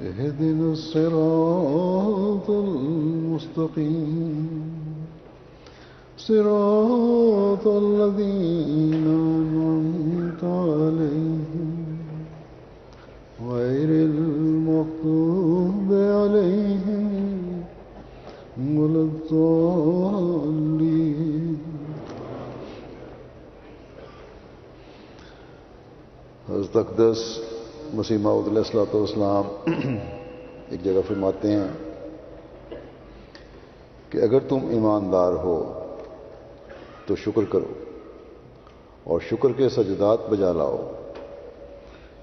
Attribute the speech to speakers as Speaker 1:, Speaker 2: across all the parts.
Speaker 1: اهدنا الصراط المستقيم صراط الذين أنعمت عليهم غير المغضوب عليهم ولا الضالين۔ حضرت اقدس مسیح موعود علیہ الصلوۃ والسلام ایک جگہ فرماتے ہیں کہ اگر تم ایماندار ہو تو شکر کرو اور شکر کے سجدات بجا لاؤ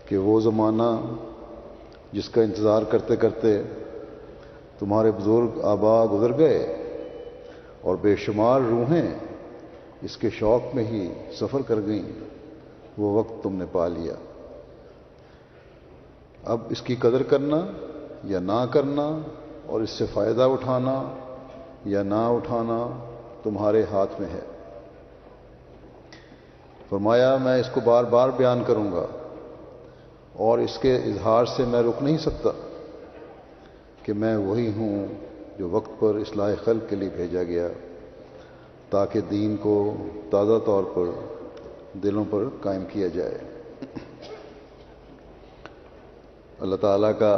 Speaker 1: کہ وہ زمانہ جس کا انتظار کرتے کرتے تمہارے بزرگ آبا گزر گئے اور بے شمار روحیں اس کے شوق میں ہی سفر کر گئیں، وہ وقت تم نے پا لیا۔ اب اس کی قدر کرنا یا نہ کرنا اور اس سے فائدہ اٹھانا یا نہ اٹھانا تمہارے ہاتھ میں ہے۔ فرمایا میں اس کو بار بار بیان کروں گا اور اس کے اظہار سے میں رک نہیں سکتا کہ میں وہی ہوں جو وقت پر اصلاح خلق کے لیے بھیجا گیا تاکہ دین کو تازہ طور پر دلوں پر قائم کیا جائے۔ اللہ تعالیٰ کا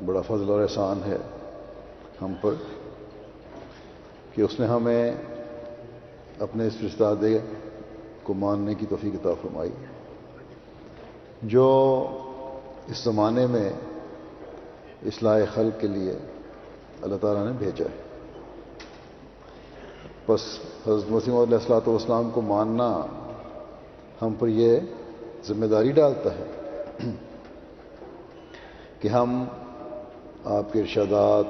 Speaker 1: بڑا فضل اور احسان ہے ہم پر کہ اس نے ہمیں اپنے اس فرستادے کو ماننے کی توفیق عطا فرمائی جو اس زمانے میں اصلاح خلق کے لیے اللہ تعالیٰ نے بھیجا ہے۔ بس حضرت مسیح موعود علیہ الصلوۃ والسلام کو ماننا ہم پر یہ ذمہ داری ڈالتا ہے کہ ہم آپ کے ارشادات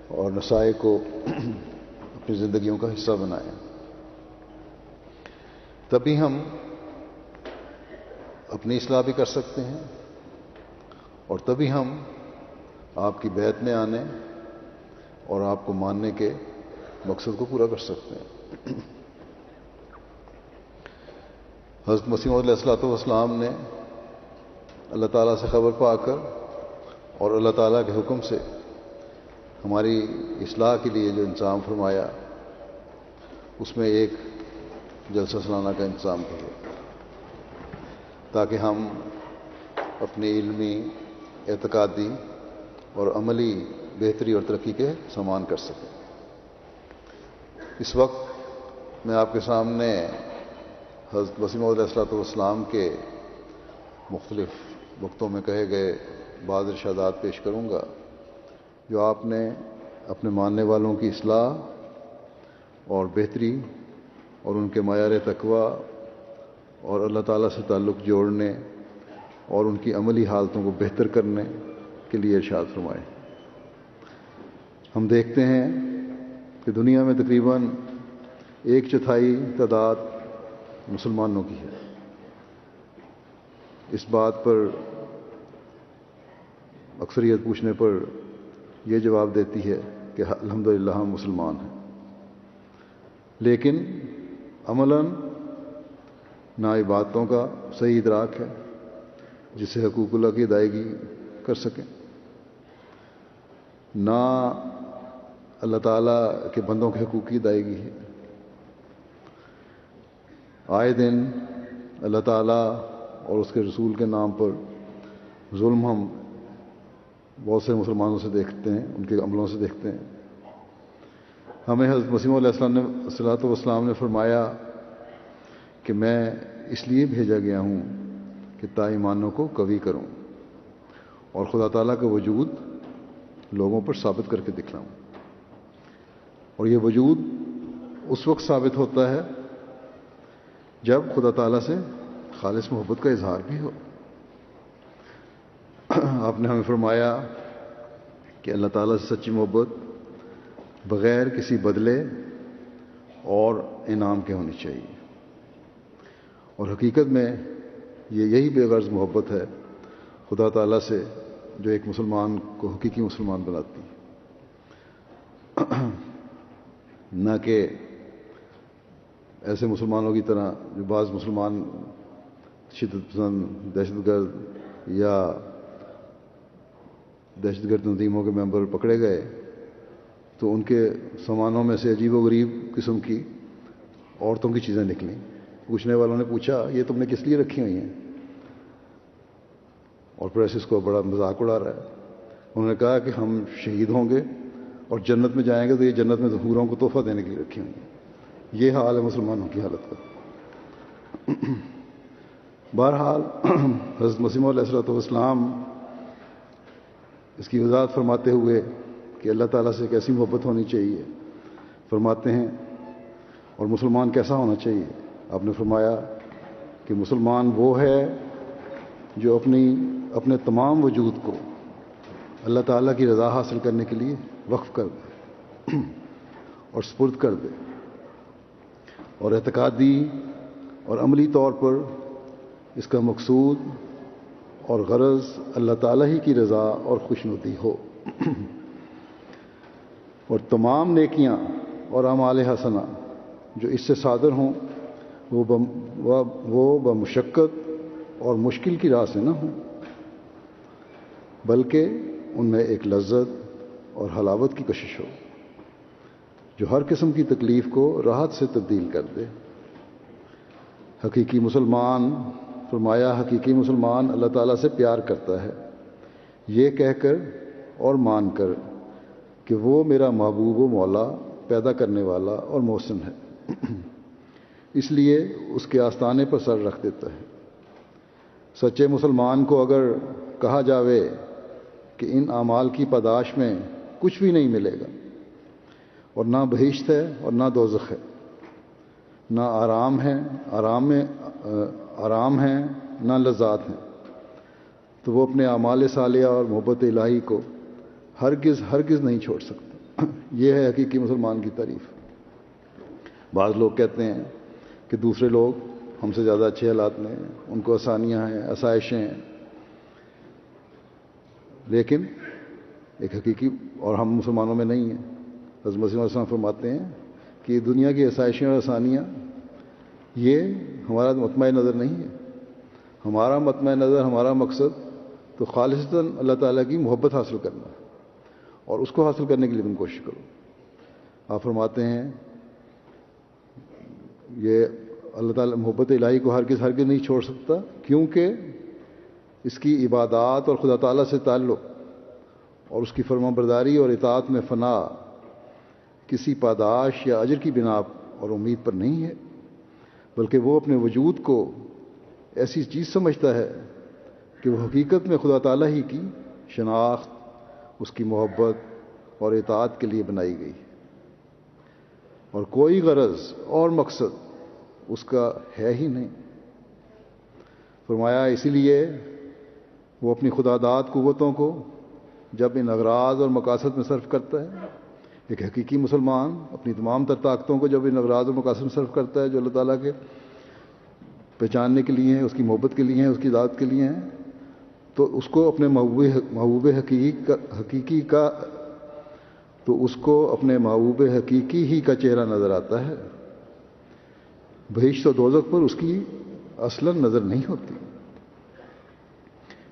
Speaker 1: اور نصائح کو اپنی زندگیوں کا حصہ بنائیں، تبھی ہم اپنی اصلاح بھی کر سکتے ہیں اور تبھی ہم آپ کی بیعت میں آنے اور آپ کو ماننے کے مقصد کو پورا کر سکتے ہیں۔ حضرت مسیح موعود علیہ الصلوۃ والسلام نے اللہ تعالیٰ سے خبر پا کر اور اللہ تعالیٰ کے حکم سے ہماری اصلاح کے لیے جو انتظام فرمایا اس میں ایک جلسہ سالانہ کا انتظام کرے تاکہ ہم اپنی علمی اعتقادی اور عملی بہتری اور ترقی کے سامان کر سکیں۔ اس وقت میں آپ کے سامنے حضرت مسیح موعود علیہ السلام کے مختلف وقتوں میں کہے گئے بعض ارشادات پیش کروں گا جو آپ نے اپنے ماننے والوں کی اصلاح اور بہتری اور ان کے معیار تقوی اور اللہ تعالیٰ سے تعلق جوڑنے اور ان کی عملی حالتوں کو بہتر کرنے کے لیے ارشاد فرمائے۔ ہم دیکھتے ہیں کہ دنیا میں تقریباً 1/4 تعداد مسلمانوں کی ہے۔ اس بات پر اکثریت پوچھنے پر یہ جواب دیتی ہے کہ الحمدللہ ہم مسلمان ہیں، لیکن عملاً نہ عبادتوں کا صحیح ادراک ہے جس سے حقوق اللہ کی ادائیگی کر سکیں، نہ اللہ تعالیٰ کے بندوں کے حقوق کی ادائیگی ہے۔ آئے دن اللہ تعالیٰ اور اس کے رسول کے نام پر ظلم ہم بہت سے مسلمانوں سے دیکھتے ہیں، ان کے عملوں سے دیکھتے ہیں۔ ہمیں حضرت مسیح علیہ السلام نے فرمایا کہ میں اس لیے بھیجا گیا ہوں کہ تا ایمانوں کو قوی کروں اور خدا تعالیٰ کا وجود لوگوں پر ثابت کر کے دکھلاؤں، اور یہ وجود اس وقت ثابت ہوتا ہے جب خدا تعالیٰ سے خالص محبت کا اظہار بھی ہو۔ آپ نے ہمیں فرمایا کہ اللہ تعالیٰ سے سچی محبت بغیر کسی بدلے اور انعام کے ہونی چاہیے، اور حقیقت میں یہی بے غرض محبت ہے خدا تعالیٰ سے جو ایک مسلمان کو حقیقی مسلمان بناتی ہے، نہ کہ ایسے مسلمانوں کی طرح جو بعض مسلمان شدت پسند، دہشت گرد یا دہشت گرد تنظیموں کے ممبر پکڑے گئے تو ان کے سامانوں میں سے عجیب و غریب قسم کی عورتوں کی چیزیں نکلیں۔ پوچھنے والوں نے پوچھا یہ تم نے کس لیے رکھی ہوئی ہیں؟ اور پریس اس کو بڑا مذاق اڑا رہا ہے۔ انہوں نے کہا کہ ہم شہید ہوں گے اور جنت میں جائیں گے تو یہ جنت میں حوروں کو تحفہ دینے کے لیے رکھی ہوئی ہیں۔ یہ حال ہے مسلمانوں کی حالت کا۔ بہرحال حضرت مسیح علیہ السلام اس کی وضاحت فرماتے ہوئے کہ اللہ تعالیٰ سے کیسی محبت ہونی چاہیے فرماتے ہیں، اور مسلمان کیسا ہونا چاہیے۔ آپ نے فرمایا کہ مسلمان وہ ہے جو اپنے تمام وجود کو اللہ تعالیٰ کی رضا حاصل کرنے کے لیے وقف کر دے اور سپرد کر دے، اور اعتقادی اور عملی طور پر اس کا مقصود اور غرض اللہ تعالیٰ ہی کی رضا اور خوشنودی ہو، اور تمام نیکیاں اور اعمال حسنہ جو اس سے صادر ہوں وہ بمشقت اور مشکل کی راہ سے نہ ہوں، بلکہ ان میں ایک لذت اور حلاوت کی کشش ہو جو ہر قسم کی تکلیف کو راحت سے تبدیل کر دے۔ حقیقی مسلمان فرمایا حقیقی مسلمان اللہ تعالیٰ سے پیار کرتا ہے یہ کہہ کر اور مان کر کہ وہ میرا محبوب و مولا، پیدا کرنے والا اور محسن ہے، اس لیے اس کے آستانے پر سر رکھ دیتا ہے۔ سچے مسلمان کو اگر کہا جاوے کہ ان اعمال کی پاداش میں کچھ بھی نہیں ملے گا، اور نہ بہشت ہے اور نہ دوزخ ہے، نہ آرام ہے نہ لذات ہیں، تو وہ اپنے اعمال صالحہ اور محبت الہی کو ہرگز نہیں چھوڑ سکتا۔ یہ ہے حقیقی مسلمان کی تعریف۔ بعض لوگ کہتے ہیں کہ دوسرے لوگ ہم سے زیادہ اچھے حالات میں ہیں، ان کو آسانیاں ہیں، آسائشیں ہیں، لیکن ایک حقیقی اور ہم مسلمانوں میں نہیں ہیں۔ حضرت مسیح علیہ السلام فرماتے ہیں کہ دنیا کی آسائشیں اور آسانیاں یہ ہمارا مطمع نظر نہیں ہے۔ ہمارا مطمع نظر، ہمارا مقصد تو خالصتاً اللہ تعالیٰ کی محبت حاصل کرنا ہے، اور اس کو حاصل کرنے کے لیے تم کوشش کرو۔ آپ فرماتے ہیں یہ اللہ تعالیٰ محبت الہی کو ہرگز نہیں چھوڑ سکتا، کیونکہ اس کی عبادات اور خدا تعالیٰ سے تعلق اور اس کی فرمانبرداری اور اطاعت میں فنا کسی پاداش یا اجر کی بنا اور امید پر نہیں ہے، بلکہ وہ اپنے وجود کو ایسی چیز سمجھتا ہے کہ وہ حقیقت میں خدا تعالیٰ ہی کی شناخت، اس کی محبت اور اطاعت کے لیے بنائی گئی، اور کوئی غرض اور مقصد اس کا ہے ہی نہیں۔ فرمایا اسی لیے وہ اپنی خدا داد قوتوں کو جب ان اغراض اور مقاصد میں صرف کرتا ہے، ایک حقیقی مسلمان اپنی تمام تر طاقتوں کو جب ان اغراض اور مقاصد میں صرف کرتا ہے جو اللہ تعالیٰ کے پہچاننے کے لیے ہیں، اس کی محبت کے لیے ہیں، اس کی ذات کے لیے ہیں، تو اس کو اپنے محبوب حقیقی ہی کا چہرہ نظر آتا ہے۔ بہشت و دوزخ پر اس کی اصلاً نظر نہیں ہوتی۔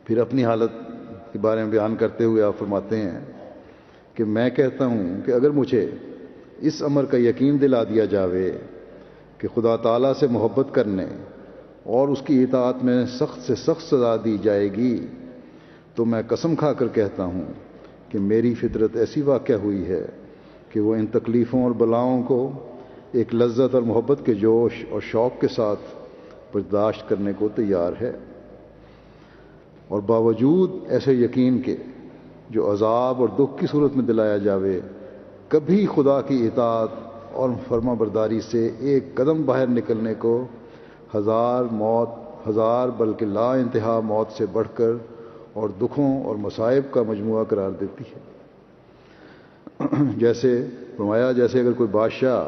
Speaker 1: پھر اپنی حالت کے بارے میں بیان کرتے ہوئے آپ فرماتے ہیں کہ میں کہتا ہوں کہ اگر مجھے اس امر کا یقین دلا دیا جاوے کہ خدا تعالیٰ سے محبت کرنے اور اس کی اطاعت میں سخت سے سخت سزا دی جائے گی، تو میں قسم کھا کر کہتا ہوں کہ میری فطرت ایسی واقع ہوئی ہے کہ وہ ان تکلیفوں اور بلاؤں کو ایک لذت اور محبت کے جوش اور شوق کے ساتھ برداشت کرنے کو تیار ہے، اور باوجود ایسے یقین کے جو عذاب اور دکھ کی صورت میں دلایا جاوے، کبھی خدا کی اطاعت اور فرما برداری سے ایک قدم باہر نکلنے کو ہزار بلکہ لا انتہا موت سے بڑھ کر اور دکھوں اور مصائب کا مجموعہ قرار دیتی ہے۔ جیسے فرمایا جیسے اگر کوئی بادشاہ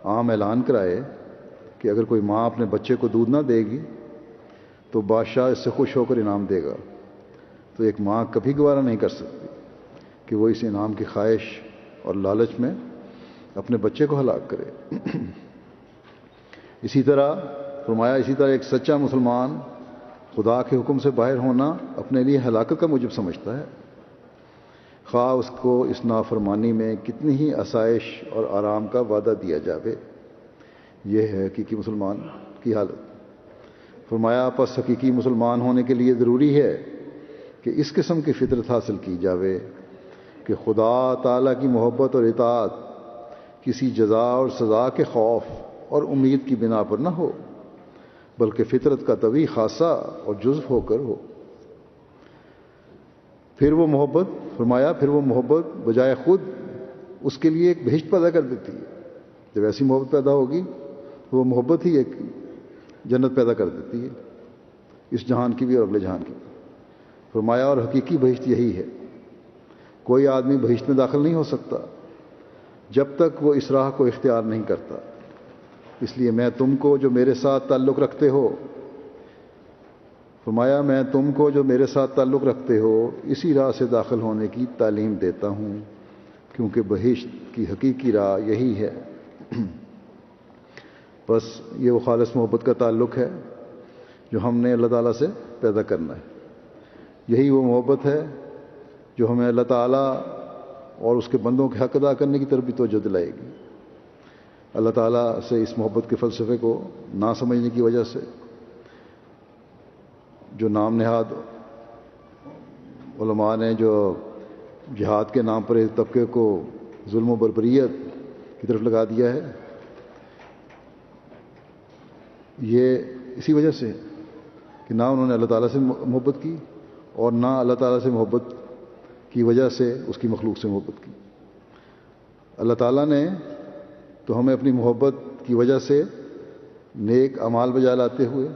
Speaker 1: عام اعلان کرائے کہ اگر کوئی ماں اپنے بچے کو دودھ نہ دے گی تو بادشاہ اس سے خوش ہو کر انعام دے گا، تو ایک ماں کبھی گوارا نہیں کر سکتی کہ وہ اس انعام کی خواہش اور لالچ میں اپنے بچے کو ہلاک کرے۔ اسی طرح ایک سچا مسلمان خدا کے حکم سے باہر ہونا اپنے لیے ہلاکت کا موجب سمجھتا ہے، خواہ اس کو اس نافرمانی میں کتنی ہی آسائش اور آرام کا وعدہ دیا جاوے۔ یہ ہے حقیقی مسلمان کی حالت۔ فرمایا پس حقیقی مسلمان ہونے کے لیے ضروری ہے کہ اس قسم کی فطرت حاصل کی جاوے کہ خدا تعالیٰ کی محبت اور اطاعت کسی جزا اور سزا کے خوف اور امید کی بنا پر نہ ہو، بلکہ فطرت کا طبعی خاصہ اور جزو ہو کر ہو۔ پھر وہ محبت بجائے خود اس کے لیے ایک بہشت پیدا کر دیتی ہے۔ جب ایسی محبت پیدا ہوگی وہ محبت ہی ایک جنت پیدا کر دیتی ہے، اس جہان کی بھی اور اگلے جہان کی بھی۔ فرمایا اور حقیقی بہشت یہی ہے، کوئی آدمی بہشت میں داخل نہیں ہو سکتا جب تک وہ اس راہ کو اختیار نہیں کرتا، اس لیے میں تم کو جو میرے ساتھ تعلق رکھتے ہو اسی راہ سے داخل ہونے کی تعلیم دیتا ہوں، کیونکہ بہشت کی حقیقی راہ یہی ہے۔ بس یہ وہ خالص محبت کا تعلق ہے جو ہم نے اللہ تعالیٰ سے پیدا کرنا ہے۔ یہی وہ محبت ہے جو ہمیں اللہ تعالیٰ اور اس کے بندوں کے حق ادا کرنے کی طرف بھی توجہ دلائے گی۔ اللہ تعالیٰ سے اس محبت کے فلسفے کو نہ سمجھنے کی وجہ سے جو نام نہاد علماء نے جو جہاد کے نام پر ایک طبقے کو ظلم و بربریت کی طرف لگا دیا ہے، یہ اسی وجہ سے کہ نہ انہوں نے اللہ تعالیٰ سے محبت کی اور نہ اللہ تعالیٰ سے محبت کی وجہ سے اس کی مخلوق سے محبت کی۔ اللہ تعالیٰ نے تو ہمیں اپنی محبت کی وجہ سے نیک اعمال بجا لاتے ہوئے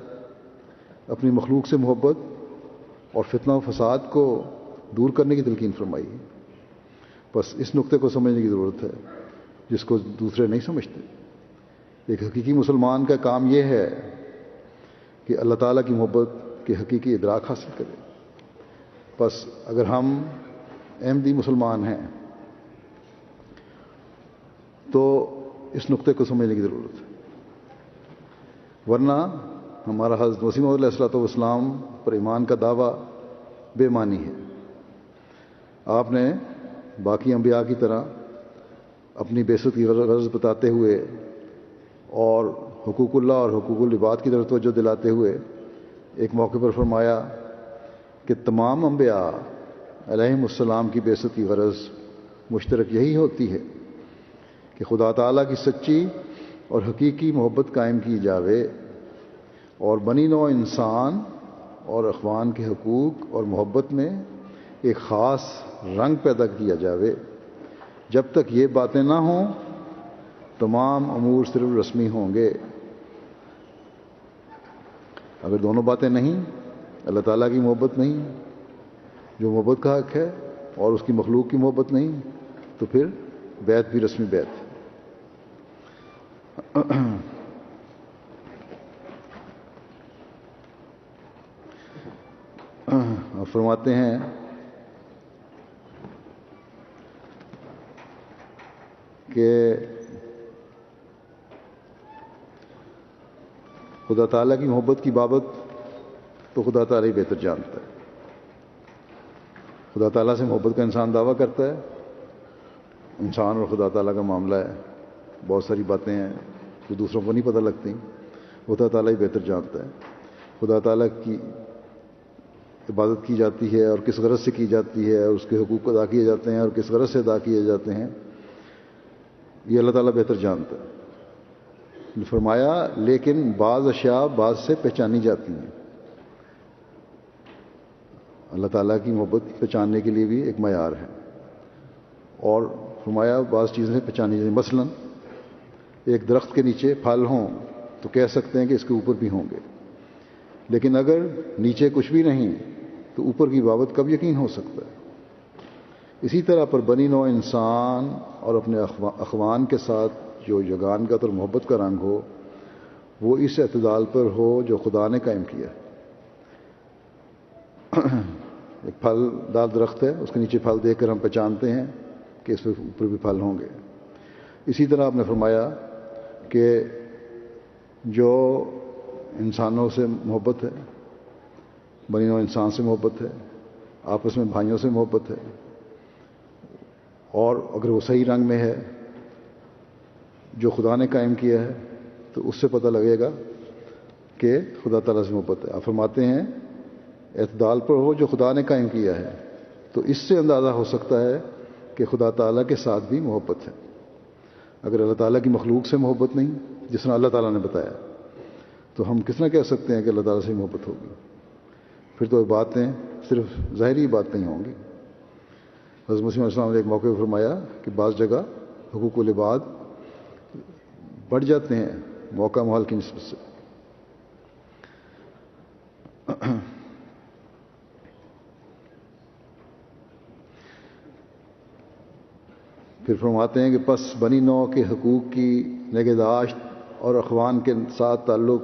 Speaker 1: اپنی مخلوق سے محبت اور فتنہ و فساد کو دور کرنے کی تلقین فرمائی ہے۔ بس اس نقطے کو سمجھنے کی ضرورت ہے جس کو دوسرے نہیں سمجھتے۔ ایک حقیقی مسلمان کا کام یہ ہے کہ اللہ تعالیٰ کی محبت کے حقیقی ادراک حاصل کرے۔ بس اگر ہم احمدی مسلمان ہیں تو اس نقطے کو سمجھنے کی ضرورت ہے، ورنہ ہمارا حضرت مسیح موعود علیہ السلام پر ایمان کا دعویٰ بے معنی ہے۔ آپ نے باقی انبیاء کی طرح اپنی بعثت کی غرض بتاتے ہوئے اور حقوق اللہ اور حقوق العباد کی طرف توجہ دلاتے ہوئے ایک موقع پر فرمایا کہ تمام انبیاء علیہم السلام کی بعثت کی غرض مشترک یہی ہوتی ہے کہ خدا تعالیٰ کی سچی اور حقیقی محبت قائم کی جاوے اور بنی نوع انسان اور اخوان کے حقوق اور محبت میں ایک خاص رنگ پیدا کیا جاوے۔ جب تک یہ باتیں نہ ہوں تمام امور صرف رسمی ہوں گے۔ اگر دونوں باتیں نہیں، اللہ تعالیٰ کی محبت نہیں جو محبت کا حق ہے اور اس کی مخلوق کی محبت نہیں، تو پھر بیعت بھی رسمی بیعت ہے۔ فرماتے ہیں کہ خدا تعالیٰ کی محبت کی بابت تو خدا تعالیٰ ہی بہتر جانتا ہے۔ خدا تعالیٰ سے محبت کا انسان دعویٰ کرتا ہے، انسان اور خدا تعالیٰ کا معاملہ ہے، بہت ساری باتیں ہیں جو دوسروں کو نہیں پتہ لگتی، خدا تعالیٰ ہی بہتر جانتا ہے۔ خدا تعالیٰ کی عبادت کی جاتی ہے اور کس غرض سے کی جاتی ہے، اور اس کے حقوق ادا کیے جاتے ہیں اور کس غرض سے ادا کیے جاتے ہیں، یہ اللہ تعالیٰ بہتر جانتا ہے۔ فرمایا لیکن بعض اشیاء بعض سے پہچانی جاتی ہیں۔ اللہ تعالیٰ کی محبت پہچاننے کے لیے بھی ایک معیار ہے، اور فرمایا بعض چیزیں پہچانی جاتی ہیں۔ مثلا ایک درخت کے نیچے پھل ہوں تو کہہ سکتے ہیں کہ اس کے اوپر بھی ہوں گے، لیکن اگر نیچے کچھ بھی نہیں تو اوپر کی بابت کب یقین ہو سکتا ہے؟ اسی طرح پر بنی نوع انسان اور اپنے اخوان کے ساتھ جو یگانگت اور محبت کا رنگ ہو وہ اس اعتدال پر ہو جو خدا نے قائم کیا ہے۔ ایک پھل دار درخت ہے، اس کے نیچے پھل دیکھ کر ہم پہچانتے ہیں کہ اس پہ اوپر بھی پھل ہوں گے۔ اسی طرح آپ نے فرمایا کہ جو انسانوں سے محبت ہے، بنی نوع انسان سے محبت ہے، آپس میں بھائیوں سے محبت ہے، اور اگر وہ صحیح رنگ میں ہے جو خدا نے قائم کیا ہے تو اس سے پتہ لگے گا کہ خدا تعالیٰ سے محبت ہے۔ آپ فرماتے ہیں اعتدال پر ہو جو خدا نے قائم کیا ہے، تو اس سے اندازہ ہو سکتا ہے کہ خدا تعالیٰ کے ساتھ بھی محبت ہے۔ اگر اللہ تعالیٰ کی مخلوق سے محبت نہیں جس طرح اللہ تعالیٰ نے بتایا، تو ہم کس طرح کہہ سکتے ہیں کہ اللہ تعالیٰ سے محبت ہوگی؟ پھر تو باتیں صرف ظاہری بات نہیں ہوں گی۔ حضرت مسیح علیہ السلام نے ایک موقع پر فرمایا کہ بعض جگہ حقوق العباد بڑھ جاتے ہیں موقع محال کی نسبت سے۔ پھر فرماتے ہیں کہ پس بنی نوع کے حقوق کی نگہداشت اور اخوان کے ساتھ تعلق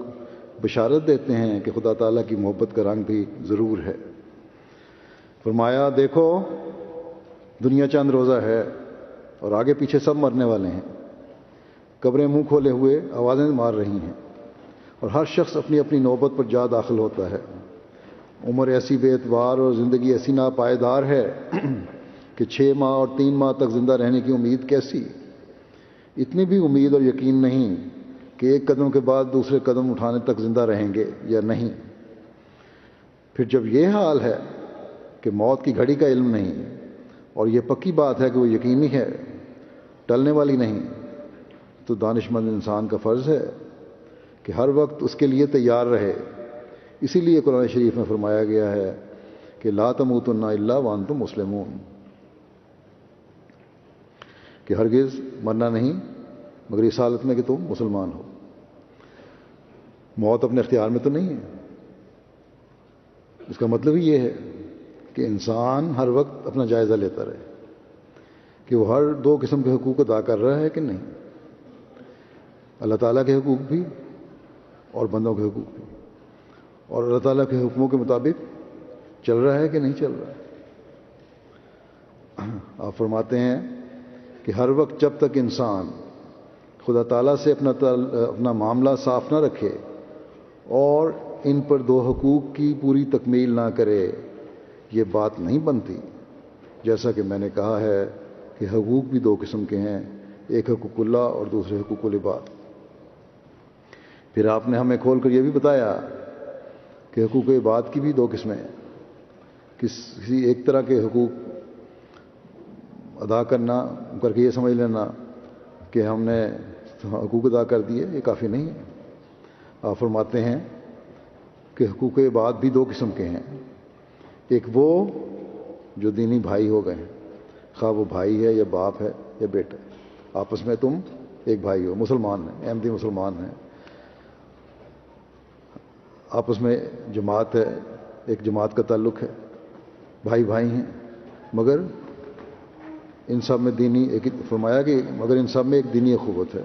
Speaker 1: بشارت دیتے ہیں کہ خدا تعالیٰ کی محبت کا رنگ بھی ضرور ہے۔ فرمایا دیکھو دنیا چند روزہ ہے اور آگے پیچھے سب مرنے والے ہیں، قبریں منہ کھولے ہوئے آوازیں مار رہی ہیں، اور ہر شخص اپنی اپنی نوبت پر جا داخل ہوتا ہے۔ عمر ایسی بے اعتبار اور زندگی ایسی ناپائیدار ہے کہ 6 ماہ اور 3 ماہ تک زندہ رہنے کی امید کیسی؟ اتنی بھی امید اور یقین نہیں کہ ایک قدم کے بعد دوسرے قدم اٹھانے تک زندہ رہیں گے یا نہیں۔ پھر جب یہ حال ہے کہ موت کی گھڑی کا علم نہیں، اور یہ پکی بات ہے کہ وہ یقینی ہے، ٹلنے والی نہیں، تو دانش مند انسان کا فرض ہے کہ ہر وقت اس کے لیے تیار رہے۔ اسی لیے قرآن شریف میں فرمایا گیا ہے کہ لا تموتن الا وانتم مسلمون، کہ ہرگز مرنا نہیں مگر اس حالت میں کہ تم مسلمان ہو۔ موت اپنے اختیار میں تو نہیں ہے۔ اس کا مطلب ہی یہ ہے کہ انسان ہر وقت اپنا جائزہ لیتا رہے کہ وہ ہر 2 قسم کے حقوق ادا کر رہا ہے کہ نہیں، اللہ تعالیٰ کے حقوق بھی اور بندوں کے حقوق بھی، اور اللہ تعالیٰ کے حکموں کے مطابق چل رہا ہے کہ نہیں چل رہا ہے۔ آپ فرماتے ہیں کہ ہر وقت جب تک انسان خدا تعالیٰ سے اپنا معاملہ صاف نہ رکھے اور ان پر 2 حقوق کی پوری تکمیل نہ کرے، یہ بات نہیں بنتی۔ جیسا کہ میں نے کہا ہے کہ حقوق بھی 2 قسم کے ہیں، ایک حقوق اللہ اور دوسرے حقوق العباد۔ پھر آپ نے ہمیں کھول کر یہ بھی بتایا کہ حقوق عباد کی بھی 2 قسمیں ہیں، کسی ایک طرح کے حقوق ادا کرنا کر کے یہ سمجھ لینا کہ ہم نے حقوق ادا کر دیے، یہ کافی نہیں ہے۔ آپ فرماتے ہیں کہ حقوق عباد بھی دو قسم کے ہیں، ایک وہ جو دینی بھائی ہو گئے ہیں، خواہ وہ بھائی ہے یا باپ ہے یا بیٹا، آپس میں تم ایک بھائی ہو، مسلمان ہیں، احمدی مسلمان ہیں، آپس میں جماعت ہے، ایک جماعت کا تعلق ہے، بھائی بھائی ہیں، مگر ان سب میں دینی ایک فرمایا کہ مگر ان سب میں ایک دینی اخوت ہے،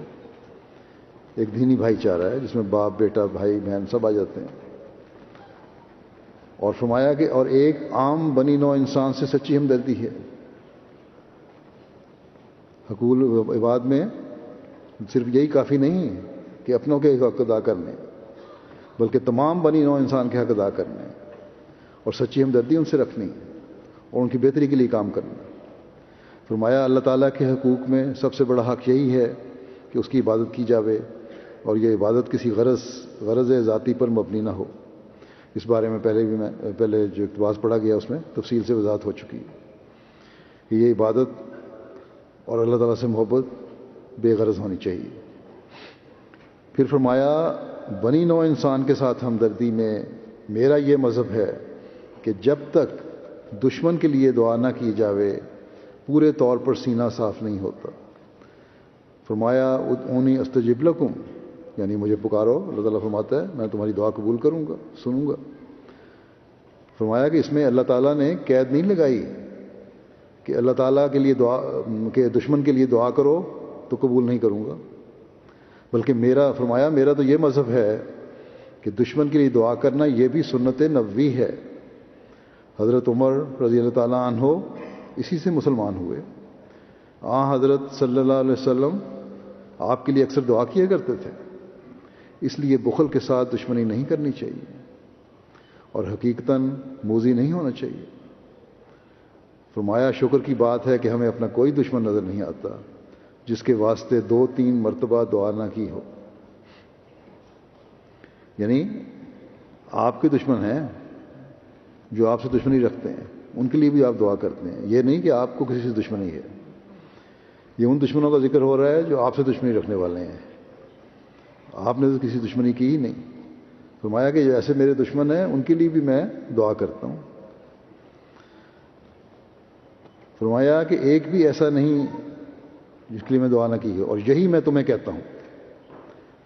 Speaker 1: ایک دینی بھائی چارہ ہے جس میں باپ بیٹا بھائی بہن سب آ جاتے ہیں۔ اور فرمایا کہ اور ایک عام بنی نوع انسان سے سچی ہمدردی ہے۔ حقوق عباد میں صرف یہی کافی نہیں کہ اپنوں کے حق ادا کرنے، بلکہ تمام بنی نوع انسان کے حق ادا کرنے اور سچی ہمدردی ان سے رکھنی اور ان کی بہتری کے لیے کام کرنا۔ فرمایا اللہ تعالیٰ کے حقوق میں سب سے بڑا حق یہی ہے کہ اس کی عبادت کی جاوے، اور یہ عبادت کسی غرض ذاتی پر مبنی نہ ہو۔ اس بارے میں پہلے جو اقتباس پڑھا گیا اس میں تفصیل سے وضاحت ہو چکی ہے کہ یہ عبادت اور اللہ تعالیٰ سے محبت بے غرض ہونی چاہیے۔ پھر فرمایا بنی نوع انسان کے ساتھ ہمدردی میں میرا یہ مذہب ہے کہ جب تک دشمن کے لیے دعا نہ کی جاوے پورے طور پر سینہ صاف نہیں ہوتا۔ فرمایا ادعونی استجب لکم، یعنی مجھے پکارو، اللہ تعالیٰ فرماتا ہے میں تمہاری دعا قبول کروں گا، سنوں گا۔ فرمایا کہ اس میں اللہ تعالیٰ نے قید نہیں لگائی کہ اللہ تعالیٰ کے لیے دعا کہ دشمن کے لیے دعا کرو تو قبول نہیں کروں گا، بلکہ فرمایا میرا تو یہ مذہب ہے کہ دشمن کے لیے دعا کرنا یہ بھی سنت نبوی ہے۔ حضرت عمر رضی اللہ تعالیٰ عنہ اسی سے مسلمان ہوئے۔ حضرت صلی اللہ علیہ وسلم آپ کے لیے اکثر دعا کیا کرتے تھے، اس لیے بخل کے ساتھ دشمنی نہیں کرنی چاہیے اور حقیقتاً موذی نہیں ہونا چاہیے۔ فرمایا شکر کی بات ہے کہ ہمیں اپنا کوئی دشمن نظر نہیں آتا جس کے واسطے 2-3 مرتبہ دعا نہ کی ہو۔ یعنی آپ کے دشمن ہیں جو آپ سے دشمنی رکھتے ہیں، ان کے لیے بھی آپ دعا کرتے ہیں، یہ نہیں کہ آپ کو کسی سے دشمنی ہے۔ یہ ان دشمنوں کا ذکر ہو رہا ہے جو آپ سے دشمنی رکھنے والے ہیں، آپ نے تو کسی دشمنی کی ہی نہیں۔ فرمایا کہ جو ایسے میرے دشمن ہیں ان کے لیے بھی میں دعا کرتا ہوں۔ فرمایا کہ ایک بھی ایسا نہیں جس کے لیے میں دعا نہ کی ہو، اور یہی میں تمہیں کہتا ہوں،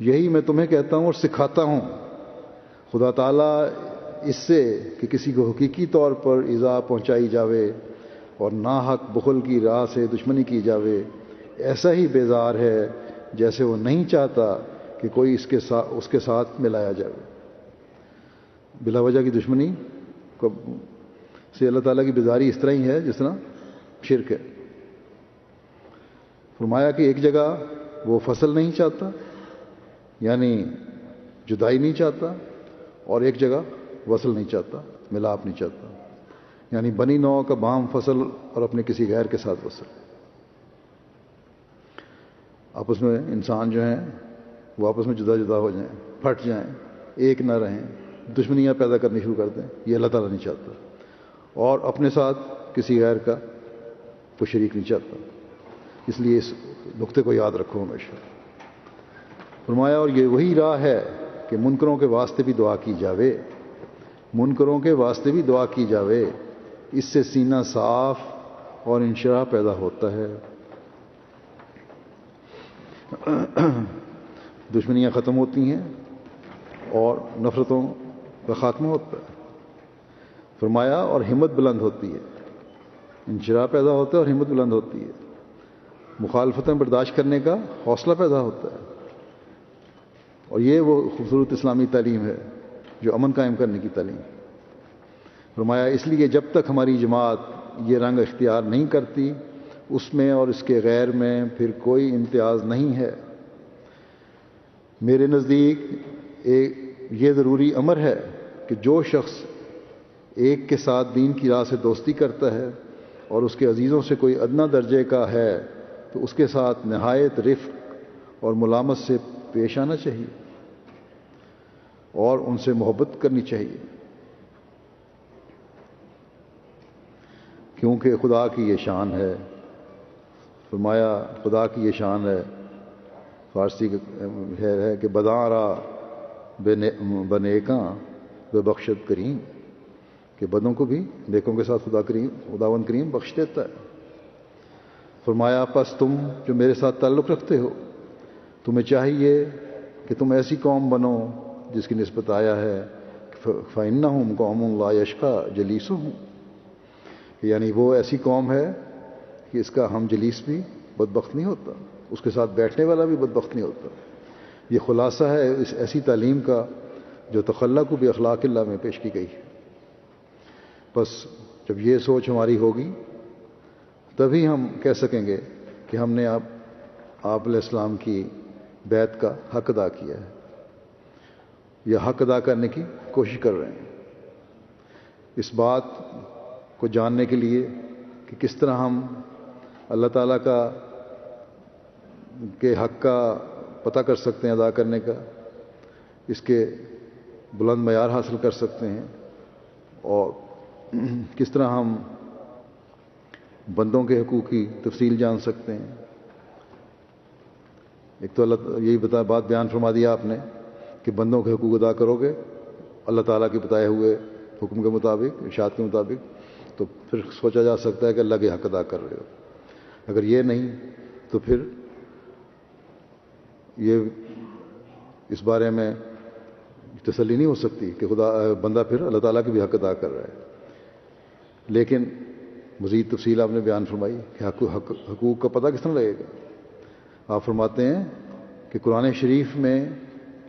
Speaker 1: یہی میں تمہیں کہتا ہوں اور سکھاتا ہوں۔ خدا تعالیٰ اس سے کہ کسی کو حقیقی طور پر ایذا پہنچائی جاوے اور ناحق بخل کی راہ سے دشمنی کی جاوے ایسا ہی بیزار ہے جیسے وہ نہیں چاہتا کہ کوئی اس کے ساتھ ملایا جائے۔ بلا وجہ کی دشمنی سے اللہ تعالیٰ کی بیزاری اس طرح ہی ہے جس طرح شرک ہے۔ فرمایا کہ ایک جگہ وہ فصل نہیں چاہتا، یعنی جدائی نہیں چاہتا، اور ایک جگہ وصل نہیں چاہتا، ملاپ نہیں چاہتا، یعنی بنی نوع کا باہم فصل اور اپنے کسی غیر کے ساتھ وصل۔ آپس میں انسان جو ہیں وہ آپس میں جدا جدا ہو جائیں، پھٹ جائیں، ایک نہ رہیں، دشمنیاں پیدا کرنی شروع کر دیں، یہ اللہ تعالیٰ نہیں چاہتا، اور اپنے ساتھ کسی غیر کا وہ شریک نہیں چاہتا۔ اس لیے اس نقطے کو یاد رکھو ہمیشہ۔ فرمایا اور یہ وہی راہ ہے کہ منکروں کے واسطے بھی دعا کی جاوے، منکروں کے واسطے بھی دعا کی جاوے، اس سے سینہ صاف اور انشراح پیدا ہوتا ہے، دشمنیاں ختم ہوتی ہیں اور نفرتوں کا خاتمہ ہوتا ہے۔ فرمایا اور ہمت بلند ہوتی ہے، انشراح پیدا ہوتا ہے اور ہمت بلند ہوتی ہے، مخالفتیں برداشت کرنے کا حوصلہ پیدا ہوتا ہے، اور یہ وہ خوبصورت اسلامی تعلیم ہے جو امن قائم کرنے کی تعلیم۔ فرمایا اس لیے جب تک ہماری جماعت یہ رنگ اختیار نہیں کرتی اس میں اور اس کے غیر میں پھر کوئی امتیاز نہیں ہے۔ میرے نزدیک یہ ضروری امر ہے کہ جو شخص ایک کے ساتھ دین کی راہ سے دوستی کرتا ہے اور اس کے عزیزوں سے کوئی ادنا درجے کا ہے تو اس کے ساتھ نہایت رفق اور ملامت سے پیش آنا چاہیے اور ان سے محبت کرنی چاہیے۔ کیونکہ خدا کی یہ شان ہے. فرمایا خدا کی یہ شان ہے، فارسی ہے کہ بداں را بنیکاں بے بخشت کریم، کہ بدوں کو بھی نیکوں کے ساتھ خداوند کریم بخش دیتا ہے. فرمایا پس تم جو میرے ساتھ تعلق رکھتے ہو، تمہیں چاہیے کہ تم ایسی قوم بنو جس کی نسبت آیا ہے فَإِنَّهُمْ قَوْمٌ لَا يَشْقَىٰ جَلِيسُهُمْ، یعنی وہ ایسی قوم ہے کہ اس کا ہم جلیس بھی بدبخت نہیں ہوتا، اس کے ساتھ بیٹھنے والا بھی بدبخت نہیں ہوتا. یہ خلاصہ ہے اس ایسی تعلیم کا جو تخلق بھی اخلاق اللہ میں پیش کی گئی ہے. بس جب یہ سوچ ہماری ہوگی تبھی ہم کہہ سکیں گے کہ ہم نے آپ علیہ السلام کی بیعت کا حق ادا کیا ہے یا حق ادا کرنے کی کوشش کر رہے ہیں. اس بات کو جاننے کے لیے کہ کس طرح ہم اللہ تعالیٰ کے حق کا پتہ کر سکتے ہیں، ادا کرنے کا، اس کے بلند معیار حاصل کر سکتے ہیں، اور کس طرح ہم بندوں کے حقوق کی تفصیل جان سکتے ہیں. ایک تو یہی بات بیان فرما دیا آپ نے کہ بندوں کے حقوق ادا کرو گے اللہ تعالیٰ کے بتائے ہوئے حکم کے مطابق، ارشاد کے مطابق، تو پھر سوچا جا سکتا ہے کہ اللہ کے حق ادا کر رہے ہو. اگر یہ نہیں تو پھر یہ اس بارے میں تسلی نہیں ہو سکتی کہ بندہ پھر اللہ تعالیٰ کے بھی حق ادا کر رہا ہے. لیکن مزید تفصیل آپ نے بیان فرمائی کہ حقوق کا پتہ کس طرح لگے گا. آپ فرماتے ہیں کہ قرآن شریف میں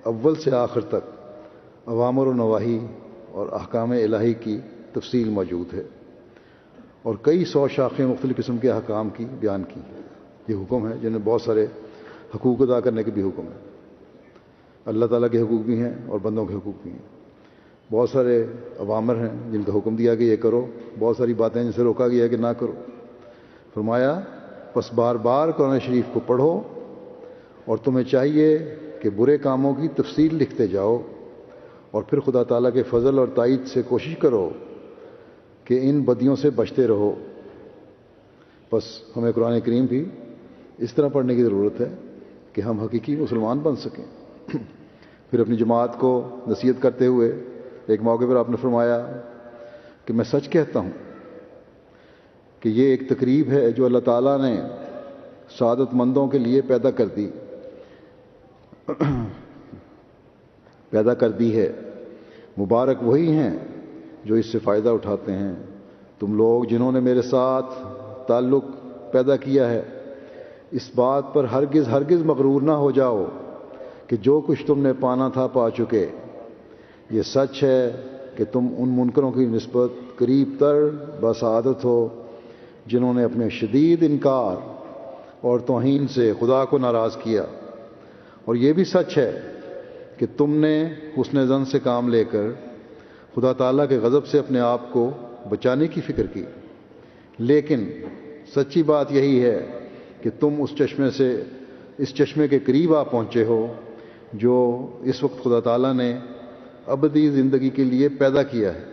Speaker 1: اول سے آخر تک اوامر و نواہی اور احکام الہی کی تفصیل موجود ہے، اور کئی 100 شاخیں مختلف قسم کے احکام کی بیان کی. یہ حکم ہے جن میں بہت سارے حقوق ادا کرنے کے بھی حکم ہیں. اللہ تعالیٰ کے حقوق بھی ہیں اور بندوں کے حقوق بھی ہیں. بہت سارے اوامر ہیں جن کا حکم دیا کہ یہ کرو، بہت ساری باتیں جن سے روکا گیا کہ نہ کرو. فرمایا پس بار بار قرآن شریف کو پڑھو اور تمہیں چاہیے کہ برے کاموں کی تفصیل لکھتے جاؤ، اور پھر خدا تعالیٰ کے فضل اور تائید سے کوشش کرو کہ ان بدیوں سے بچتے رہو. بس ہمیں قرآن کریم بھی اس طرح پڑھنے کی ضرورت ہے کہ ہم حقیقی مسلمان بن سکیں. پھر اپنی جماعت کو نصیحت کرتے ہوئے ایک موقع پر آپ نے فرمایا کہ میں سچ کہتا ہوں کہ یہ ایک تقریب ہے جو اللہ تعالیٰ نے سعادت مندوں کے لیے پیدا کر دی ہے. مبارک وہی ہیں جو اس سے فائدہ اٹھاتے ہیں. تم لوگ جنہوں نے میرے ساتھ تعلق پیدا کیا ہے، اس بات پر ہرگز مغرور نہ ہو جاؤ کہ جو کچھ تم نے پانا تھا پا چکے. یہ سچ ہے کہ تم ان منکروں کی نسبت قریب تر بسعادت ہو جنہوں نے اپنے شدید انکار اور توہین سے خدا کو ناراض کیا. اور یہ بھی سچ ہے کہ تم نے حسن ظن سے کام لے کر خدا تعالیٰ کے غضب سے اپنے آپ کو بچانے کی فکر کی. لیکن سچی بات یہی ہے کہ تم اس چشمے کے قریب آ پہنچے ہو جو اس وقت خدا تعالیٰ نے ابدی زندگی کے لیے پیدا کیا ہے.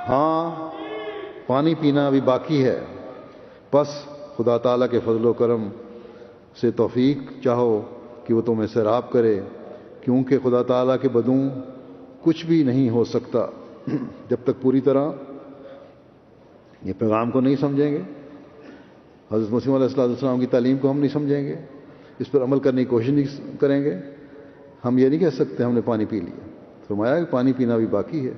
Speaker 1: ہاں پانی پینا ابھی باقی ہے، بس خدا تعالیٰ کے فضل و کرم سے توفیق چاہو کہ وہ تمہیں سیراب کرے، کیونکہ خدا تعالیٰ کے بدوں کچھ بھی نہیں ہو سکتا جب تک پوری طرح یہ پیغام کو نہیں سمجھیں گے، حضرت مسیح علیہ السلام کی تعلیم کو ہم نہیں سمجھیں گے، اس پر عمل کرنے کی کوشش نہیں کریں گے. ہم یہ نہیں کہہ سکتے ہم نے پانی پی لیا. فرمایا کہ پانی پینا بھی باقی ہے.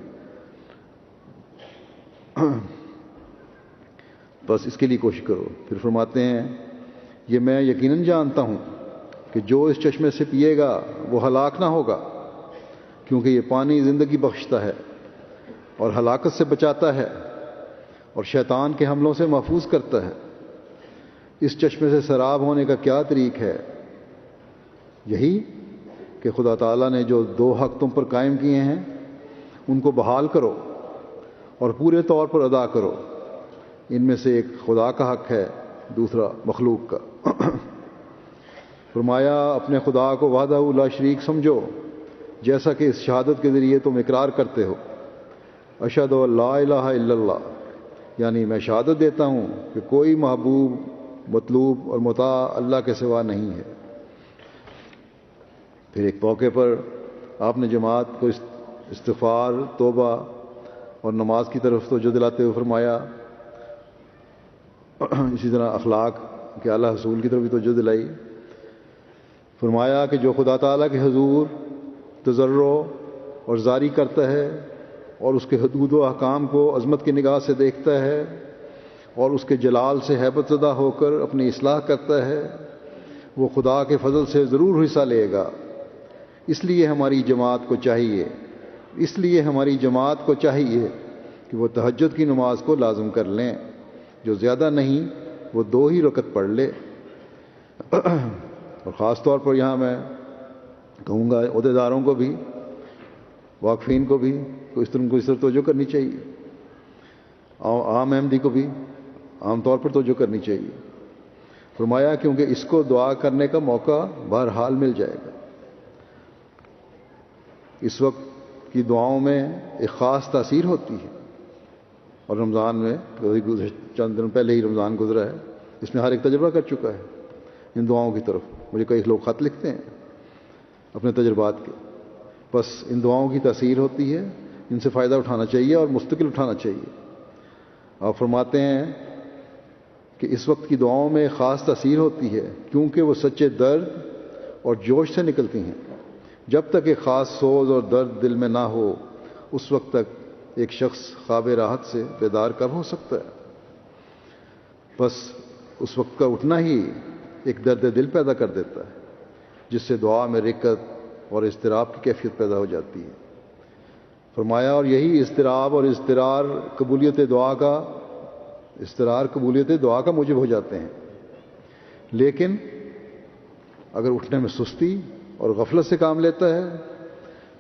Speaker 1: بس اس کے لیے کوشش کرو. پھر فرماتے ہیں یہ میں یقیناً جانتا ہوں کہ جو اس چشمے سے پیے گا وہ ہلاک نہ ہوگا، کیونکہ یہ پانی زندگی بخشتا ہے اور ہلاکت سے بچاتا ہے اور شیطان کے حملوں سے محفوظ کرتا ہے. اس چشمے سے سیراب ہونے کا کیا طریق ہے؟ یہی کہ خدا تعالیٰ نے جو 2 حق تم پر قائم کیے ہیں ان کو بحال کرو اور پورے طور پر ادا کرو. ان میں سے ایک خدا کا حق ہے، دوسرا مخلوق کا. فرمایا اپنے خدا کو وحدہ لا شریک سمجھو، جیسا کہ اس شہادت کے ذریعے تم اقرار کرتے ہو اشہد ان لا الہ الا اللہ، یعنی میں شہادت دیتا ہوں کہ کوئی محبوب، مطلوب اور مطاع اللہ کے سوا نہیں ہے۔ پھر ایک موقع پر آپ نے جماعت کو استغفار، توبہ اور نماز کی طرف توجہ دلاتے ہوئے فرمایا، اسی طرح اخلاق کے اعلیٰ حصول کی طرف بھی توجہ دلائی۔ فرمایا کہ جو خدا تعالیٰ کے حضور تضرع اور زاری کرتا ہے اور اس کے حدود و احکام کو عظمت کی نگاہ سے دیکھتا ہے اور اس کے جلال سے ہیبت زدہ ہو کر اپنی اصلاح کرتا ہے، وہ خدا کے فضل سے ضرور حصہ لے گا۔ اس لیے ہماری جماعت کو چاہیے کہ وہ تہجد کی نماز کو لازم کر لیں، جو زیادہ نہیں وہ 2 ہی رکعت پڑھ لے۔ اور خاص طور پر یہاں میں کہوں گا عہدیداروں کو بھی، واقفین کو بھی اس طرح توجہ کرنی چاہیے، عام احمدی کو بھی عام طور پر توجہ کرنی چاہیے۔ فرمایا کیونکہ اس کو دعا کرنے کا موقع بہرحال مل جائے گا۔ اس وقت کی دعاؤں میں ایک خاص تاثیر ہوتی ہے، اور رمضان میں چند دن پہلے ہی رمضان گزرا ہے، اس میں ہر ایک تجربہ کر چکا ہے ان دعاؤں کی طرف۔ مجھے کئی لوگ خط لکھتے ہیں اپنے تجربات کے، بس ان دعاؤں کی تاثیر ہوتی ہے، ان سے فائدہ اٹھانا چاہیے اور مستقل اٹھانا چاہیے۔ آپ فرماتے ہیں کہ اس وقت کی دعاؤں میں خاص تاثیر ہوتی ہے کیونکہ وہ سچے درد اور جوش سے نکلتی ہیں۔ جب تک ایک خاص سوز اور درد دل میں نہ ہو، اس وقت تک ایک شخص خواب راحت سے بیدار کب ہو سکتا ہے؟ بس اس وقت کا اٹھنا ہی ایک درد دل پیدا کر دیتا ہے، جس سے دعا میں رقت اور اضطراب کی کیفیت پیدا ہو جاتی ہے۔ فرمایا اور یہی اضطراب اور اضطرار قبولیت دعا کا موجب ہو جاتے ہیں۔ لیکن اگر اٹھنے میں سستی اور غفلت سے کام لیتا ہے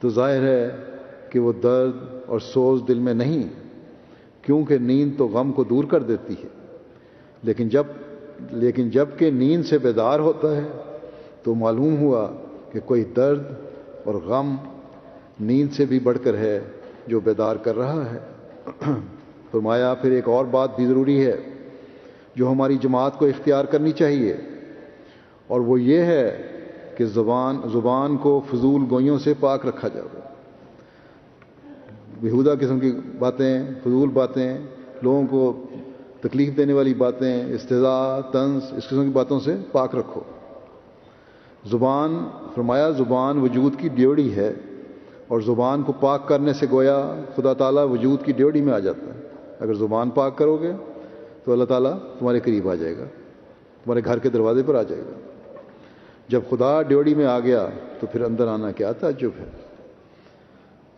Speaker 1: تو ظاہر ہے کہ وہ درد اور سوز دل میں نہیں، کیونکہ نیند تو غم کو دور کر دیتی ہے۔ لیکن جب کہ نیند سے بیدار ہوتا ہے تو معلوم ہوا کہ کوئی درد اور غم نیند سے بھی بڑھ کر ہے جو بیدار کر رہا ہے۔ فرمایا پھر ایک اور بات بھی ضروری ہے جو ہماری جماعت کو اختیار کرنی چاہیے، اور وہ یہ ہے کہ زبان کو فضول گوئیوں سے پاک رکھا جائے۔ بیہودہ قسم کی باتیں، فضول باتیں، لوگوں کو تکلیف دینے والی باتیں، استہزاء، طنز، اس قسم کی باتوں سے پاک رکھو۔ فرمایا زبان وجود کی ڈیوڑی ہے، اور زبان کو پاک کرنے سے گویا خدا تعالیٰ وجود کی ڈیوڑی میں آ جاتا ہے۔ اگر زبان پاک کرو گے تو اللہ تعالیٰ تمہارے قریب آ جائے گا، تمہارے گھر کے دروازے پر آ جائے گا۔ جب خدا ڈیوڑی میں آ گیا تو پھر اندر آنا کیا تعجب ہے۔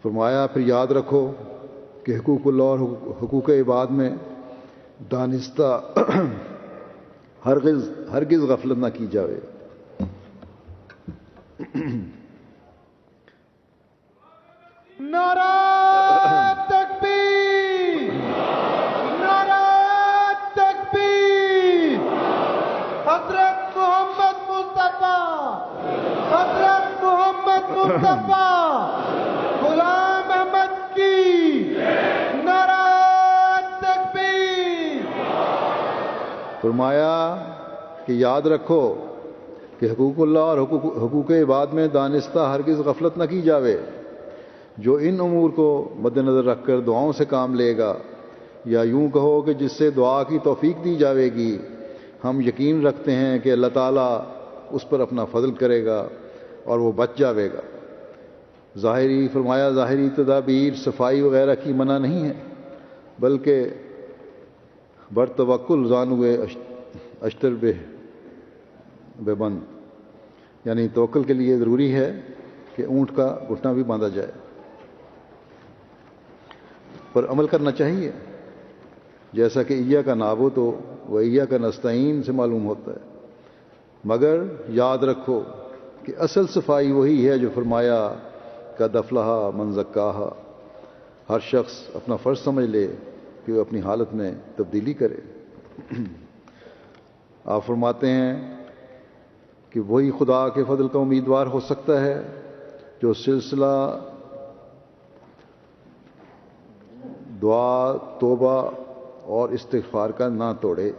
Speaker 1: فرمایا پھر یاد رکھو کہ حقوق اللہ اور حقوق عباد میں دانستہ ہرگز غفلت نہ کی جاوے۔
Speaker 2: نعرہ تکبیر، نعرہ تکبیر، حضرت محمد مصطفیٰ غلام احمد کی نعرہ تکبیر۔
Speaker 1: فرمایا کہ یاد رکھو کہ حقوق اللہ اور حقوق عباد میں دانستہ ہرگز غفلت نہ کی جاوے۔ جو ان امور کو مد نظر رکھ کر دعاؤں سے کام لے گا، یا یوں کہو کہ جس سے دعا کی توفیق دی جاوے گی، ہم یقین رکھتے ہیں کہ اللہ تعالیٰ اس پر اپنا فضل کرے گا اور وہ بچ جاوے گا۔ ظاہری تدابیر صفائی وغیرہ کی منع نہیں ہے، بلکہ برتوکل زانوے اشتر بے بند، یعنی توکل کے لیے ضروری ہے کہ اونٹ کا گھٹنا بھی باندھا جائے، پر عمل کرنا چاہیے، جیسا کہ ایا کا نعبد و ایا کا نستعین سے معلوم ہوتا ہے۔ مگر یاد رکھو کہ اصل صفائی وہی ہے جو فرمایا قد افلح من زکاہا۔ ہر شخص اپنا فرض سمجھ لے کہ وہ اپنی حالت میں تبدیلی کرے۔ آپ فرماتے ہیں کہ وہی خدا کے فضل کا امیدوار ہو سکتا ہے جو سلسلہ دعا، توبہ اور استغفار کا نہ توڑے،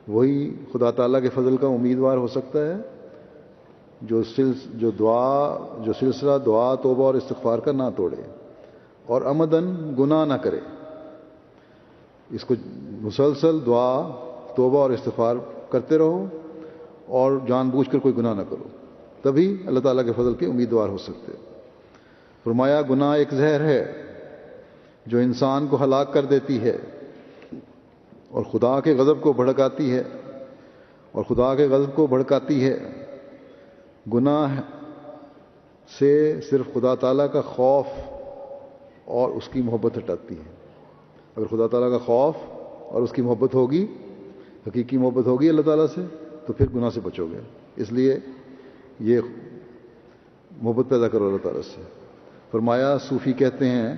Speaker 1: وہی خدا تعالیٰ کے فضل کا امیدوار ہو سکتا ہے جو سلسلہ دعا توبہ اور استغفار کا نہ توڑے اور عمدن گناہ نہ کرے۔ اس کو مسلسل دعا توبہ اور استغفار کرتے رہو اور جان بوجھ کر کوئی گناہ نہ کرو، تبھی اللہ تعالیٰ کے فضل کے امیدوار ہو سکتے۔ فرمایا گناہ ایک زہر ہے جو انسان کو ہلاک کر دیتی ہے اور خدا کے غضب کو بھڑکاتی ہے گناہ سے صرف خدا تعالیٰ کا خوف اور اس کی محبت ہٹاتی ہے۔ اگر خدا تعالیٰ کا خوف اور اس کی محبت ہوگی، حقیقی محبت ہوگی اللہ تعالیٰ سے، تو پھر گناہ سے بچو گے۔ اس لیے یہ محبت پیدا کرو اللہ تعالیٰ سے۔ فرمایا صوفی کہتے ہیں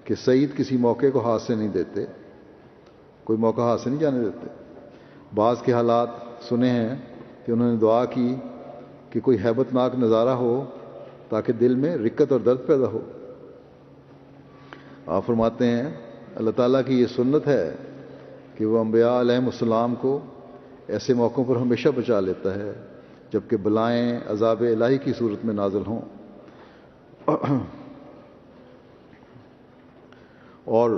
Speaker 1: کہ سعید کسی موقع کو ہاتھ سے نہیں دیتے، کوئی موقع ہاتھ سے نہیں جانے دیتے۔ بعض کے حالات سنے ہیں کہ انہوں نے دعا کی کہ کوئی ہیبت ناک نظارہ ہو تاکہ دل میں رقت اور درد پیدا ہو۔ آپ فرماتے ہیں اللہ تعالیٰ کی یہ سنت ہے کہ وہ انبیاء علیہم السلام کو ایسے موقعوں پر ہمیشہ بچا لیتا ہے جبکہ بلائیں عذاب الہی کی صورت میں نازل ہوں، اور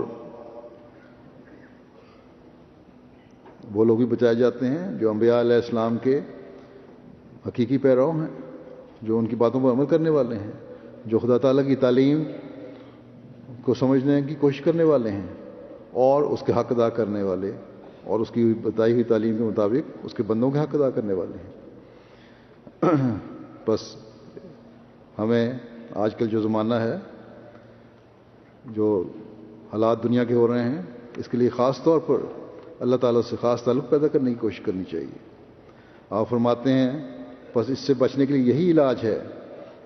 Speaker 1: وہ لوگ بھی بچائے جاتے ہیں جو انبیاء علیہ السلام کے حقیقی پیرو ہیں، جو ان کی باتوں پر عمل کرنے والے ہیں، جو خدا تعالیٰ کی تعلیم کو سمجھنے کی کوشش کرنے والے ہیں اور اس کے حق ادا کرنے والے، اور اس کی بتائی ہوئی تعلیم کے مطابق اس کے بندوں کے حق ادا کرنے والے ہیں۔ بس ہمیں آج کل جو زمانہ ہے، جو حالات دنیا کے ہو رہے ہیں، اس کے لیے خاص طور پر اللہ تعالیٰ سے خاص تعلق پیدا کرنے کی کوشش کرنی چاہیے۔ آپ فرماتے ہیں بس اس سے بچنے کے لیے یہی علاج ہے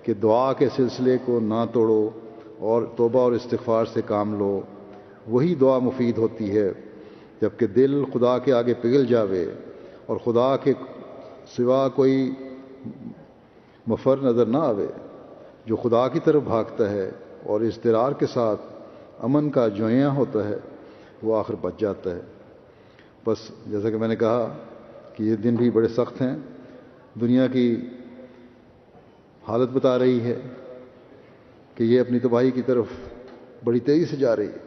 Speaker 1: کہ دعا کے سلسلے کو نہ توڑو اور توبہ اور استغفار سے کام لو۔ وہی دعا مفید ہوتی ہے جبکہ دل خدا کے آگے پگھل جاوے اور خدا کے سوا کوئی مفر نظر نہ آوے۔ جو خدا کی طرف بھاگتا ہے اور اضطرار کے ساتھ امن کا جویاں ہوتا ہے، وہ آخر بچ جاتا ہے۔ بس جیسا کہ میں نے کہا کہ یہ دن بھی بڑے سخت ہیں، دنیا کی حالت بتا رہی ہے کہ یہ اپنی تباہی کی طرف بڑی تیزی سے جا رہی ہے۔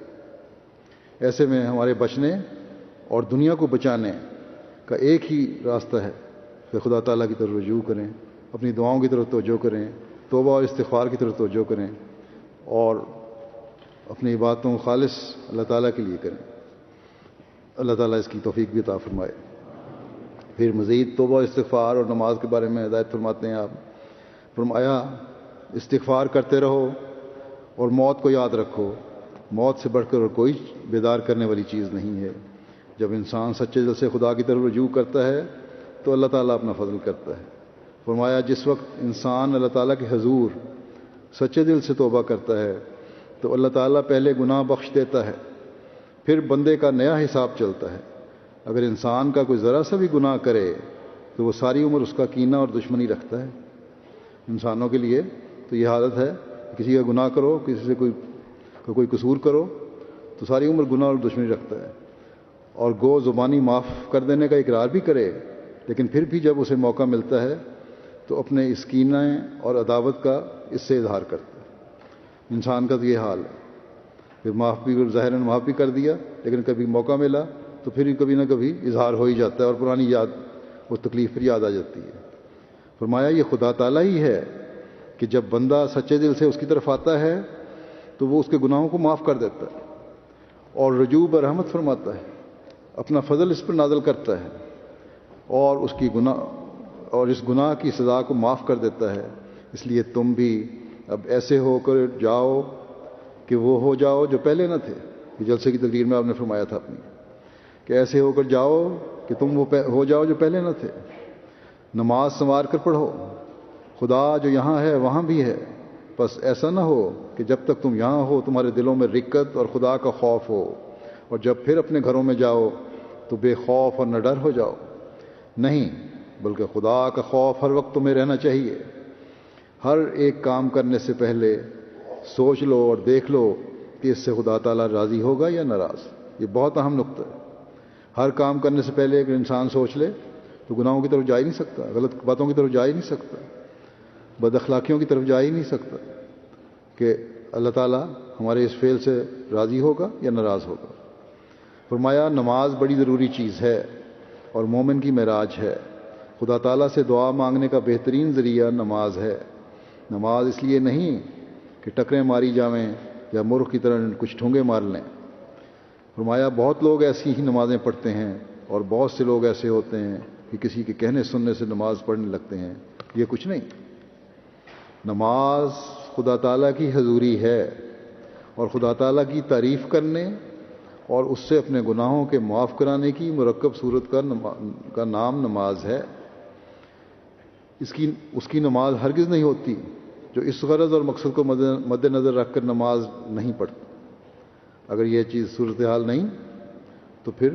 Speaker 1: ایسے میں ہمارے بچنے اور دنیا کو بچانے کا ایک ہی راستہ ہے کہ خدا تعالیٰ کی طرف رجوع کریں، اپنی دعاؤں کی طرف توجہ کریں، توبہ اور استغفار کی طرف توجہ کریں اور اپنی عبادتوں خالص اللہ تعالیٰ کے لیے کریں۔ اللہ تعالیٰ اس کی توفیق بھی عطا فرمائے۔ پھر مزید توبہ استغفار اور نماز کے بارے میں ہدایت فرماتے ہیں آپ۔ فرمایا استغفار کرتے رہو اور موت کو یاد رکھو، موت سے بڑھ کر کوئی بیدار کرنے والی چیز نہیں ہے۔ جب انسان سچے دل سے خدا کی طرف رجوع کرتا ہے تو اللہ تعالیٰ اپنا فضل کرتا ہے۔ فرمایا جس وقت انسان اللہ تعالیٰ کے حضور سچے دل سے توبہ کرتا ہے تو اللہ تعالیٰ پہلے گناہ بخش دیتا ہے، پھر بندے کا نیا حساب چلتا ہے۔ اگر انسان کا کوئی ذرا سا بھی گناہ کرے تو وہ ساری عمر اس کا کینہ اور دشمنی رکھتا ہے۔ انسانوں کے لیے تو یہ حالت ہے، کسی کا گناہ کرو، کسی سے کوئی قصور کرو تو ساری عمر گناہ اور دشمنی رکھتا ہے، اور گو زبانی معاف کر دینے کا اقرار بھی کرے، لیکن پھر بھی جب اسے موقع ملتا ہے تو اپنے اس کینہ اور عداوت کا اس سے اظہار کرتا ہے۔ انسان کا تو یہ حال ہے، پھر ظاہراً معاف بھی کر دیا، لیکن کبھی موقع ملا تو پھر کبھی نہ کبھی اظہار ہو ہی جاتا ہے اور پرانی یاد، وہ تکلیف پھر یاد آ جاتی ہے۔ فرمایا یہ خدا تعالیٰ ہی ہے کہ جب بندہ سچے دل سے اس کی طرف آتا ہے تو وہ اس کے گناہوں کو معاف کر دیتا ہے اور رجوع برحمت فرماتا ہے، اپنا فضل اس پر نازل کرتا ہے اور اس گناہ کی سزا کو معاف کر دیتا ہے۔ اس لیے تم بھی اب ایسے ہو کر جاؤ کہ وہ ہو جاؤ جو پہلے نہ تھے۔ یہ جلسے کی تقریر میں آپ نے فرمایا تھا اپنی کہ ایسے ہو کر جاؤ کہ تم وہ ہو جاؤ جو پہلے نہ تھے۔ نماز سنوار کر پڑھو، خدا جو یہاں ہے وہاں بھی ہے، بس ایسا نہ ہو کہ جب تک تم یہاں ہو تمہارے دلوں میں رقت اور خدا کا خوف ہو، اور جب پھر اپنے گھروں میں جاؤ تو بے خوف اور نہ ڈر ہو جاؤ۔ نہیں، بلکہ خدا کا خوف ہر وقت تمہیں رہنا چاہیے۔ ہر ایک کام کرنے سے پہلے سوچ لو اور دیکھ لو کہ اس سے خدا تعالیٰ راضی ہوگا یا ناراض۔ یہ بہت اہم نقطہ ہے. ہر کام کرنے سے پہلے اگر انسان سوچ لے تو گناہوں کی طرف جا ہی نہیں سکتا, غلط باتوں کی طرف جا ہی نہیں سکتا, بد اخلاقیوں کی طرف جا ہی نہیں سکتا کہ اللہ تعالیٰ ہمارے اس فعل سے راضی ہوگا یا ناراض ہوگا. فرمایا نماز بڑی ضروری چیز ہے اور مومن کی معراج ہے. خدا تعالیٰ سے دعا مانگنے کا بہترین ذریعہ نماز ہے. نماز اس لیے نہیں کہ ٹکریں ماری جاویں یا مرغ کی طرح کچھ ٹھونگے مار لیں. فرمایا بہت لوگ ایسی ہی نمازیں پڑھتے ہیں اور بہت سے لوگ ایسے ہوتے ہیں کہ کسی کے کہنے سننے سے نماز پڑھنے لگتے ہیں. یہ کچھ نہیں. نماز خدا تعالیٰ کی حضوری ہے اور خدا تعالیٰ کی تعریف کرنے اور اس سے اپنے گناہوں کے معاف کرانے کی مرکب صورت کا نام نماز ہے. اس کی نماز ہرگز نہیں ہوتی جو اس غرض اور مقصد کو مد نظر رکھ کر نماز نہیں پڑھتا. اگر یہ چیز صورتحال نہیں تو پھر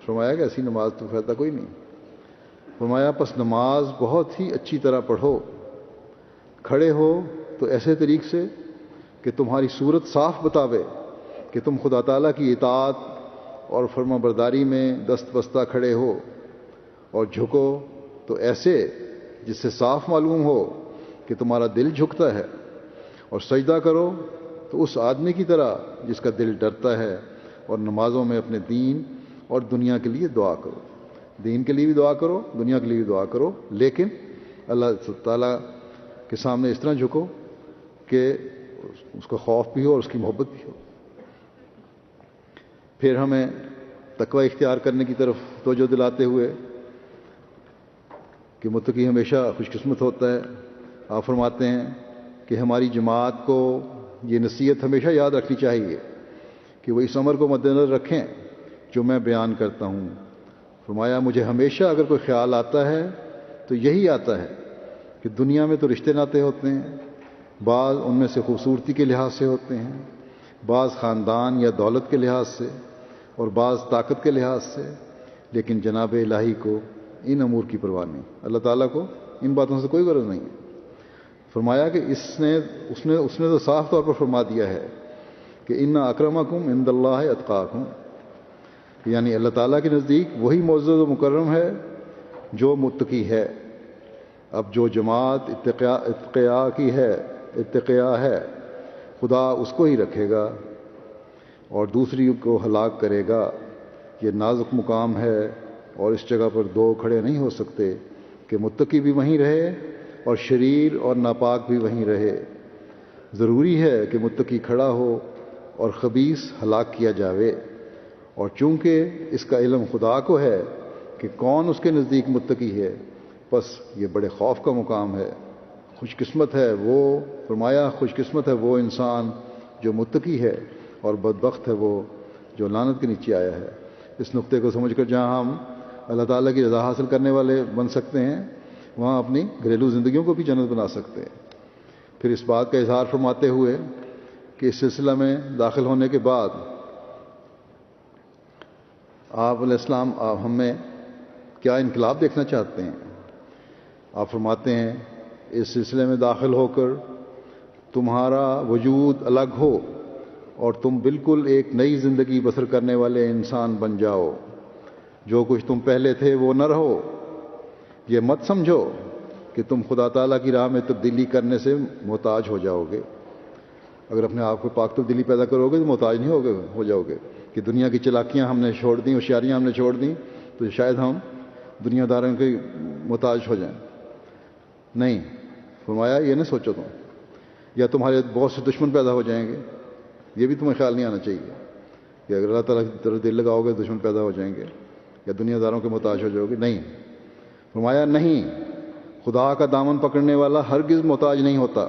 Speaker 1: فرمایا کہ ایسی نماز تو فائدہ کوئی نہیں. فرمایا پس نماز بہت ہی اچھی طرح پڑھو. کھڑے ہو تو ایسے طریق سے کہ تمہاری صورت صاف بتاوے کہ تم خدا تعالیٰ کی اطاعت اور فرما برداری میں دست بستہ کھڑے ہو, اور جھکو تو ایسے جس سے صاف معلوم ہو کہ تمہارا دل جھکتا ہے, اور سجدہ کرو تو اس آدمی کی طرح جس کا دل ڈرتا ہے, اور نمازوں میں اپنے دین اور دنیا کے لیے دعا کرو. دین کے لیے بھی دعا کرو, دنیا کے لیے بھی دعا کرو, لیکن اللہ تعالیٰ کے سامنے اس طرح جھکو کہ اس کا خوف بھی ہو اور اس کی محبت بھی ہو. پھر ہمیں تقوی اختیار کرنے کی طرف توجہ دلاتے ہوئے کہ متقی ہمیشہ خوش قسمت ہوتا ہے. آپ فرماتے ہیں کہ ہماری جماعت کو یہ نصیحت ہمیشہ یاد رکھنی چاہیے کہ وہ اس امر کو مد نظر رکھیں جو میں بیان کرتا ہوں. فرمایا مجھے ہمیشہ اگر کوئی خیال آتا ہے تو یہی آتا ہے کہ دنیا میں تو رشتے ناطے ہوتے ہیں, بعض ان میں سے خوبصورتی کے لحاظ سے ہوتے ہیں, بعض خاندان یا دولت کے لحاظ سے, اور بعض طاقت کے لحاظ سے, لیکن جناب الہی کو ان امور کی پرواہ نہیں. اللہ تعالیٰ کو ان باتوں سے کوئی غرض نہیں ہے. فرمایا کہ اس نے تو صاف طور پر فرما دیا ہے کہ ان اکرمکم عند اللہ اتقاکم, یعنی اللہ تعالیٰ کے نزدیک وہی معزز و مکرم ہے جو متقی ہے. اب جو جماعت اتقیا ہے خدا اس کو ہی رکھے گا اور دوسری کو ہلاک کرے گا. یہ نازک مقام ہے اور اس جگہ پر دو کھڑے نہیں ہو سکتے کہ متقی بھی وہیں رہے اور شریر اور ناپاک بھی وہیں رہے. ضروری ہے کہ متقی کھڑا ہو اور خبیث ہلاک کیا جاوے, اور چونکہ اس کا علم خدا کو ہے کہ کون اس کے نزدیک متقی ہے, بس یہ بڑے خوف کا مقام ہے. خوش قسمت ہے وہ, فرمایا خوش قسمت ہے وہ انسان جو متقی ہے, اور بدبخت ہے وہ جو لعنت کے نیچے آیا ہے. اس نقطے کو سمجھ کر جہاں ہم اللہ تعالیٰ کی رضا حاصل کرنے والے بن سکتے ہیں, وہاں اپنی گھریلو زندگیوں کو بھی جنت بنا سکتے ہیں. پھر اس بات کا اظہار فرماتے ہوئے کہ اس سلسلہ میں داخل ہونے کے بعد آپ علیہ السلام ہم میں کیا انقلاب دیکھنا چاہتے ہیں. آپ فرماتے ہیں اس سلسلے میں داخل ہو کر تمہارا وجود الگ ہو اور تم بالکل ایک نئی زندگی بسر کرنے والے انسان بن جاؤ. جو کچھ تم پہلے تھے وہ نہ رہو. یہ مت سمجھو کہ تم خدا تعالیٰ کی راہ میں تبدیلی کرنے سے محتاج ہو جاؤ گے. اگر اپنے آپ کو پاک تبدیلی پیدا کرو گے تو محتاج نہیں ہو جاؤ گے کہ دنیا کی چلاکیاں ہم نے چھوڑ دیں, ہوشیاریاں ہم نے چھوڑ دیں تو شاید ہم دنیا داروں کے محتاج ہو جائیں. نہیں, فرمایا یہ نہ سوچو تم, یا تمہارے بہت سے دشمن پیدا ہو جائیں گے. یہ بھی تمہیں خیال نہیں آنا چاہیے کہ اگر اللہ تعالیٰ کی طرف دل لگاؤ گے دشمن پیدا ہو جائیں گے یا دنیا داروں کے محتاج ہو جاؤ گے. نہیں, فرمایا نہیں, خدا کا دامن پکڑنے والا ہرگز محتاج نہیں ہوتا,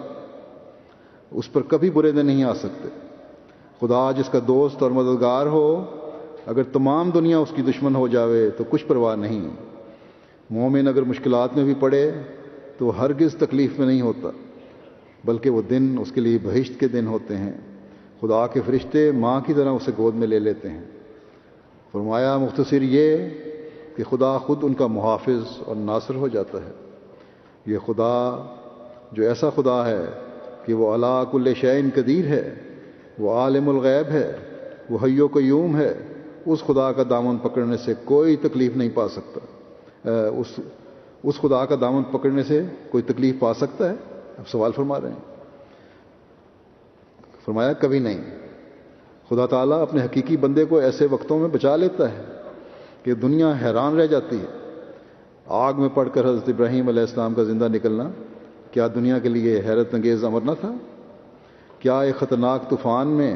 Speaker 1: اس پر کبھی برے دن نہیں آ سکتے. خدا جس کا دوست اور مددگار ہو, اگر تمام دنیا اس کی دشمن ہو جاوے تو کچھ پرواہ نہیں. مومن اگر مشکلات میں بھی پڑے تو ہرگز تکلیف میں نہیں ہوتا, بلکہ وہ دن اس کے لیے بہشت کے دن ہوتے ہیں. خدا کے فرشتے ماں کی طرح اسے گود میں لے لیتے ہیں. فرمایا مختصر یہ کہ خدا خود ان کا محافظ اور ناصر ہو جاتا ہے. یہ خدا جو ایسا خدا ہے کہ وہ علی کل شیء قدیر ہے, وہ عالم الغیب ہے, وہ حی و قیوم ہے, اس خدا کا دامن پکڑنے سے کوئی تکلیف نہیں پا سکتا. اس خدا کا دامن پکڑنے سے کوئی تکلیف پا سکتا ہے؟ اب سوال فرما رہے ہیں. فرمایا کبھی نہیں. خدا تعالیٰ اپنے حقیقی بندے کو ایسے وقتوں میں بچا لیتا ہے کہ دنیا حیران رہ جاتی ہے. آگ میں پڑ کر حضرت ابراہیم علیہ السلام کا زندہ نکلنا کیا دنیا کے لیے حیرت انگیز امر نہ تھا؟ کیا ایک خطرناک طوفان میں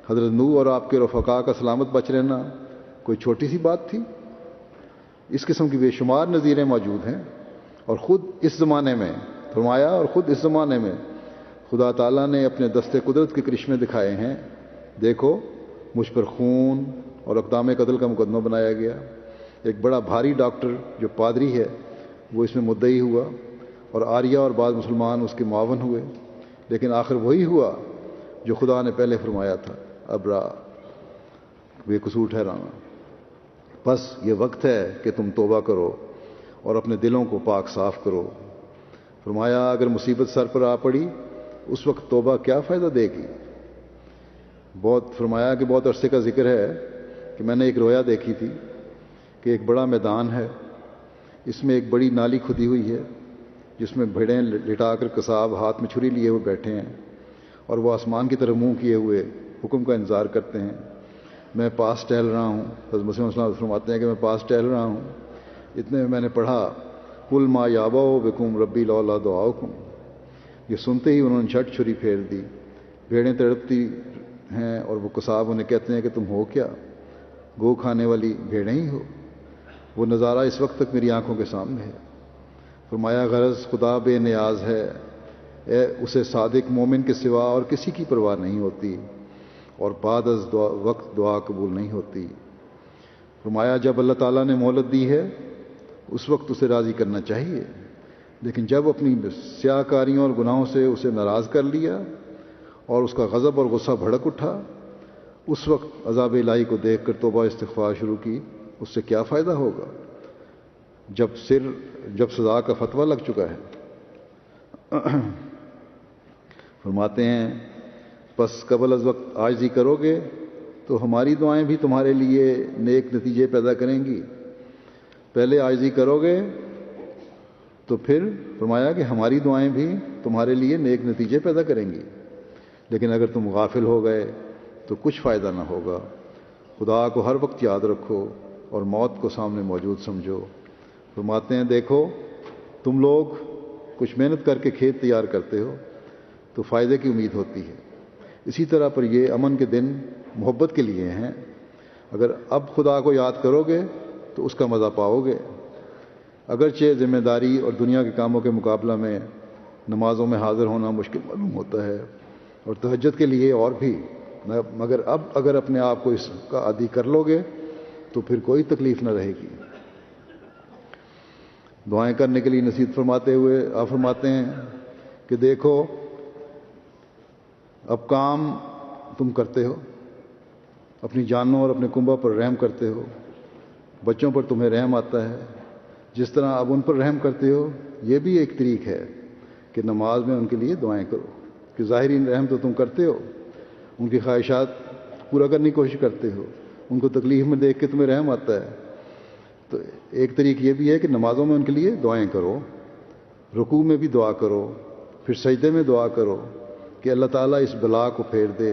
Speaker 1: حضرت نوح اور آپ کے رفقا کا سلامت بچ رہنا کوئی چھوٹی سی بات تھی؟ اس قسم کی بے شمار نظیریں موجود ہیں. اور خود اس زمانے میں فرمایا، اور خود اس زمانے میں خدا تعالیٰ نے اپنے دستے قدرت کے کرشمے دکھائے ہیں. دیکھو مجھ پر خون اور اقدام قتل کا مقدمہ بنایا گیا. ایک بڑا بھاری ڈاکٹر جو پادری ہے وہ اس میں مدعی ہوا، اور آریہ اور بعض مسلمان اس کے معاون ہوئے. لیکن آخر وہی ہوا جو خدا نے پہلے فرمایا تھا، ابرا بے قصور ٹھہرانا. بس یہ وقت ہے کہ تم توبہ کرو اور اپنے دلوں کو پاک صاف کرو. فرمایا اگر مصیبت سر پر آ پڑی اس وقت توبہ کیا فائدہ دے گی؟ فرمایا کہ بہت عرصے کا ذکر ہے کہ میں نے ایک رویا دیکھی تھی کہ ایک بڑا میدان ہے، اس میں ایک بڑی نالی کھدی ہوئی ہے جس میں بھیڑیں لٹا کر قصاب ہاتھ میں چھری لیے ہوئے بیٹھے ہیں، اور وہ آسمان کی طرف منہ کیے ہوئے حکم کا انتظار کرتے ہیں. میں پاس ٹہل رہا ہوں. حضرت مسلم صلی اللہ علیہ وسلم فرماتے ہیں کہ میں پاس ٹہل رہا ہوں، اتنے میں نے پڑھا قل ما یابو بکم ربی لولا دعاؤکم. یہ سنتے ہی انہوں نے جھٹ چھری پھیر دی. بھیڑیں تڑپتی ہیں اور وہ قصاب انہیں کہتے ہیں کہ تم ہو کیا؟ گو کھانے والی بھیڑیں ہی ہو. وہ نظارہ اس وقت تک میری آنکھوں کے سامنے ہے. فرمایا غرض خدا بے نیاز ہے، اسے صادق مومن کے سوا اور کسی کی پرواہ نہیں ہوتی، اور بعد از وقت دعا قبول نہیں ہوتی. فرمایا جب اللہ تعالیٰ نے مہلت دی ہے اس وقت اسے راضی کرنا چاہیے، لیکن جب اپنی سیاہ کاریوں اور گناہوں سے اسے ناراض کر لیا اور اس کا غضب اور غصہ بھڑک اٹھا، اس وقت عذاب الہی کو دیکھ کر توبہ استغفار شروع کی، اس سے کیا فائدہ ہوگا جب سزا کا فتویٰ لگ چکا ہے. فرماتے ہیں پس قبل از وقت عاجزی کرو گے تو ہماری دعائیں بھی تمہارے لیے نیک نتیجے پیدا کریں گی. پہلے عاجزی کرو گے تو پھر فرمایا کہ ہماری دعائیں بھی تمہارے لیے نیک نتیجے پیدا کریں گی. لیکن اگر تم غافل ہو گئے تو کچھ فائدہ نہ ہوگا. خدا کو ہر وقت یاد رکھو اور موت کو سامنے موجود سمجھو. فرماتے ہیں دیکھو تم لوگ کچھ محنت کر کے کھیت تیار کرتے ہو تو فائدے کی امید ہوتی ہے، اسی طرح پر یہ امن کے دن محبت کے لیے ہیں. اگر اب خدا کو یاد کرو گے تو اس کا مزہ پاؤ گے. اگرچہ ذمہ داری اور دنیا کے کاموں کے مقابلہ میں نمازوں میں حاضر ہونا مشکل معلوم ہوتا ہے اور تہجد کے لیے اور بھی، مگر اب اگر اپنے آپ کو اس کا عادی کر لو گے تو پھر کوئی تکلیف نہ رہے گی. دعائیں کرنے کے لیے نصیحت فرماتے ہوئے آپ فرماتے ہیں کہ دیکھو اب کام تم کرتے ہو، اپنی جانوں اور اپنے کنبہ پر رحم کرتے ہو، بچوں پر تمہیں رحم آتا ہے. جس طرح اب ان پر رحم کرتے ہو یہ بھی ایک طریق ہے کہ نماز میں ان کے لیے دعائیں کرو، کہ ظاہری رحم تو تم کرتے ہو، ان کی خواہشات پورا کرنے کی کوشش کرتے ہو، ان کو تکلیف میں دیکھ کے تمہیں رحم آتا ہے. تو ایک طریق یہ بھی ہے کہ نمازوں میں ان کے لیے دعائیں کرو، رکوع میں بھی دعا کرو، پھر سجدے میں دعا کرو کہ اللہ تعالیٰ اس بلا کو پھیر دے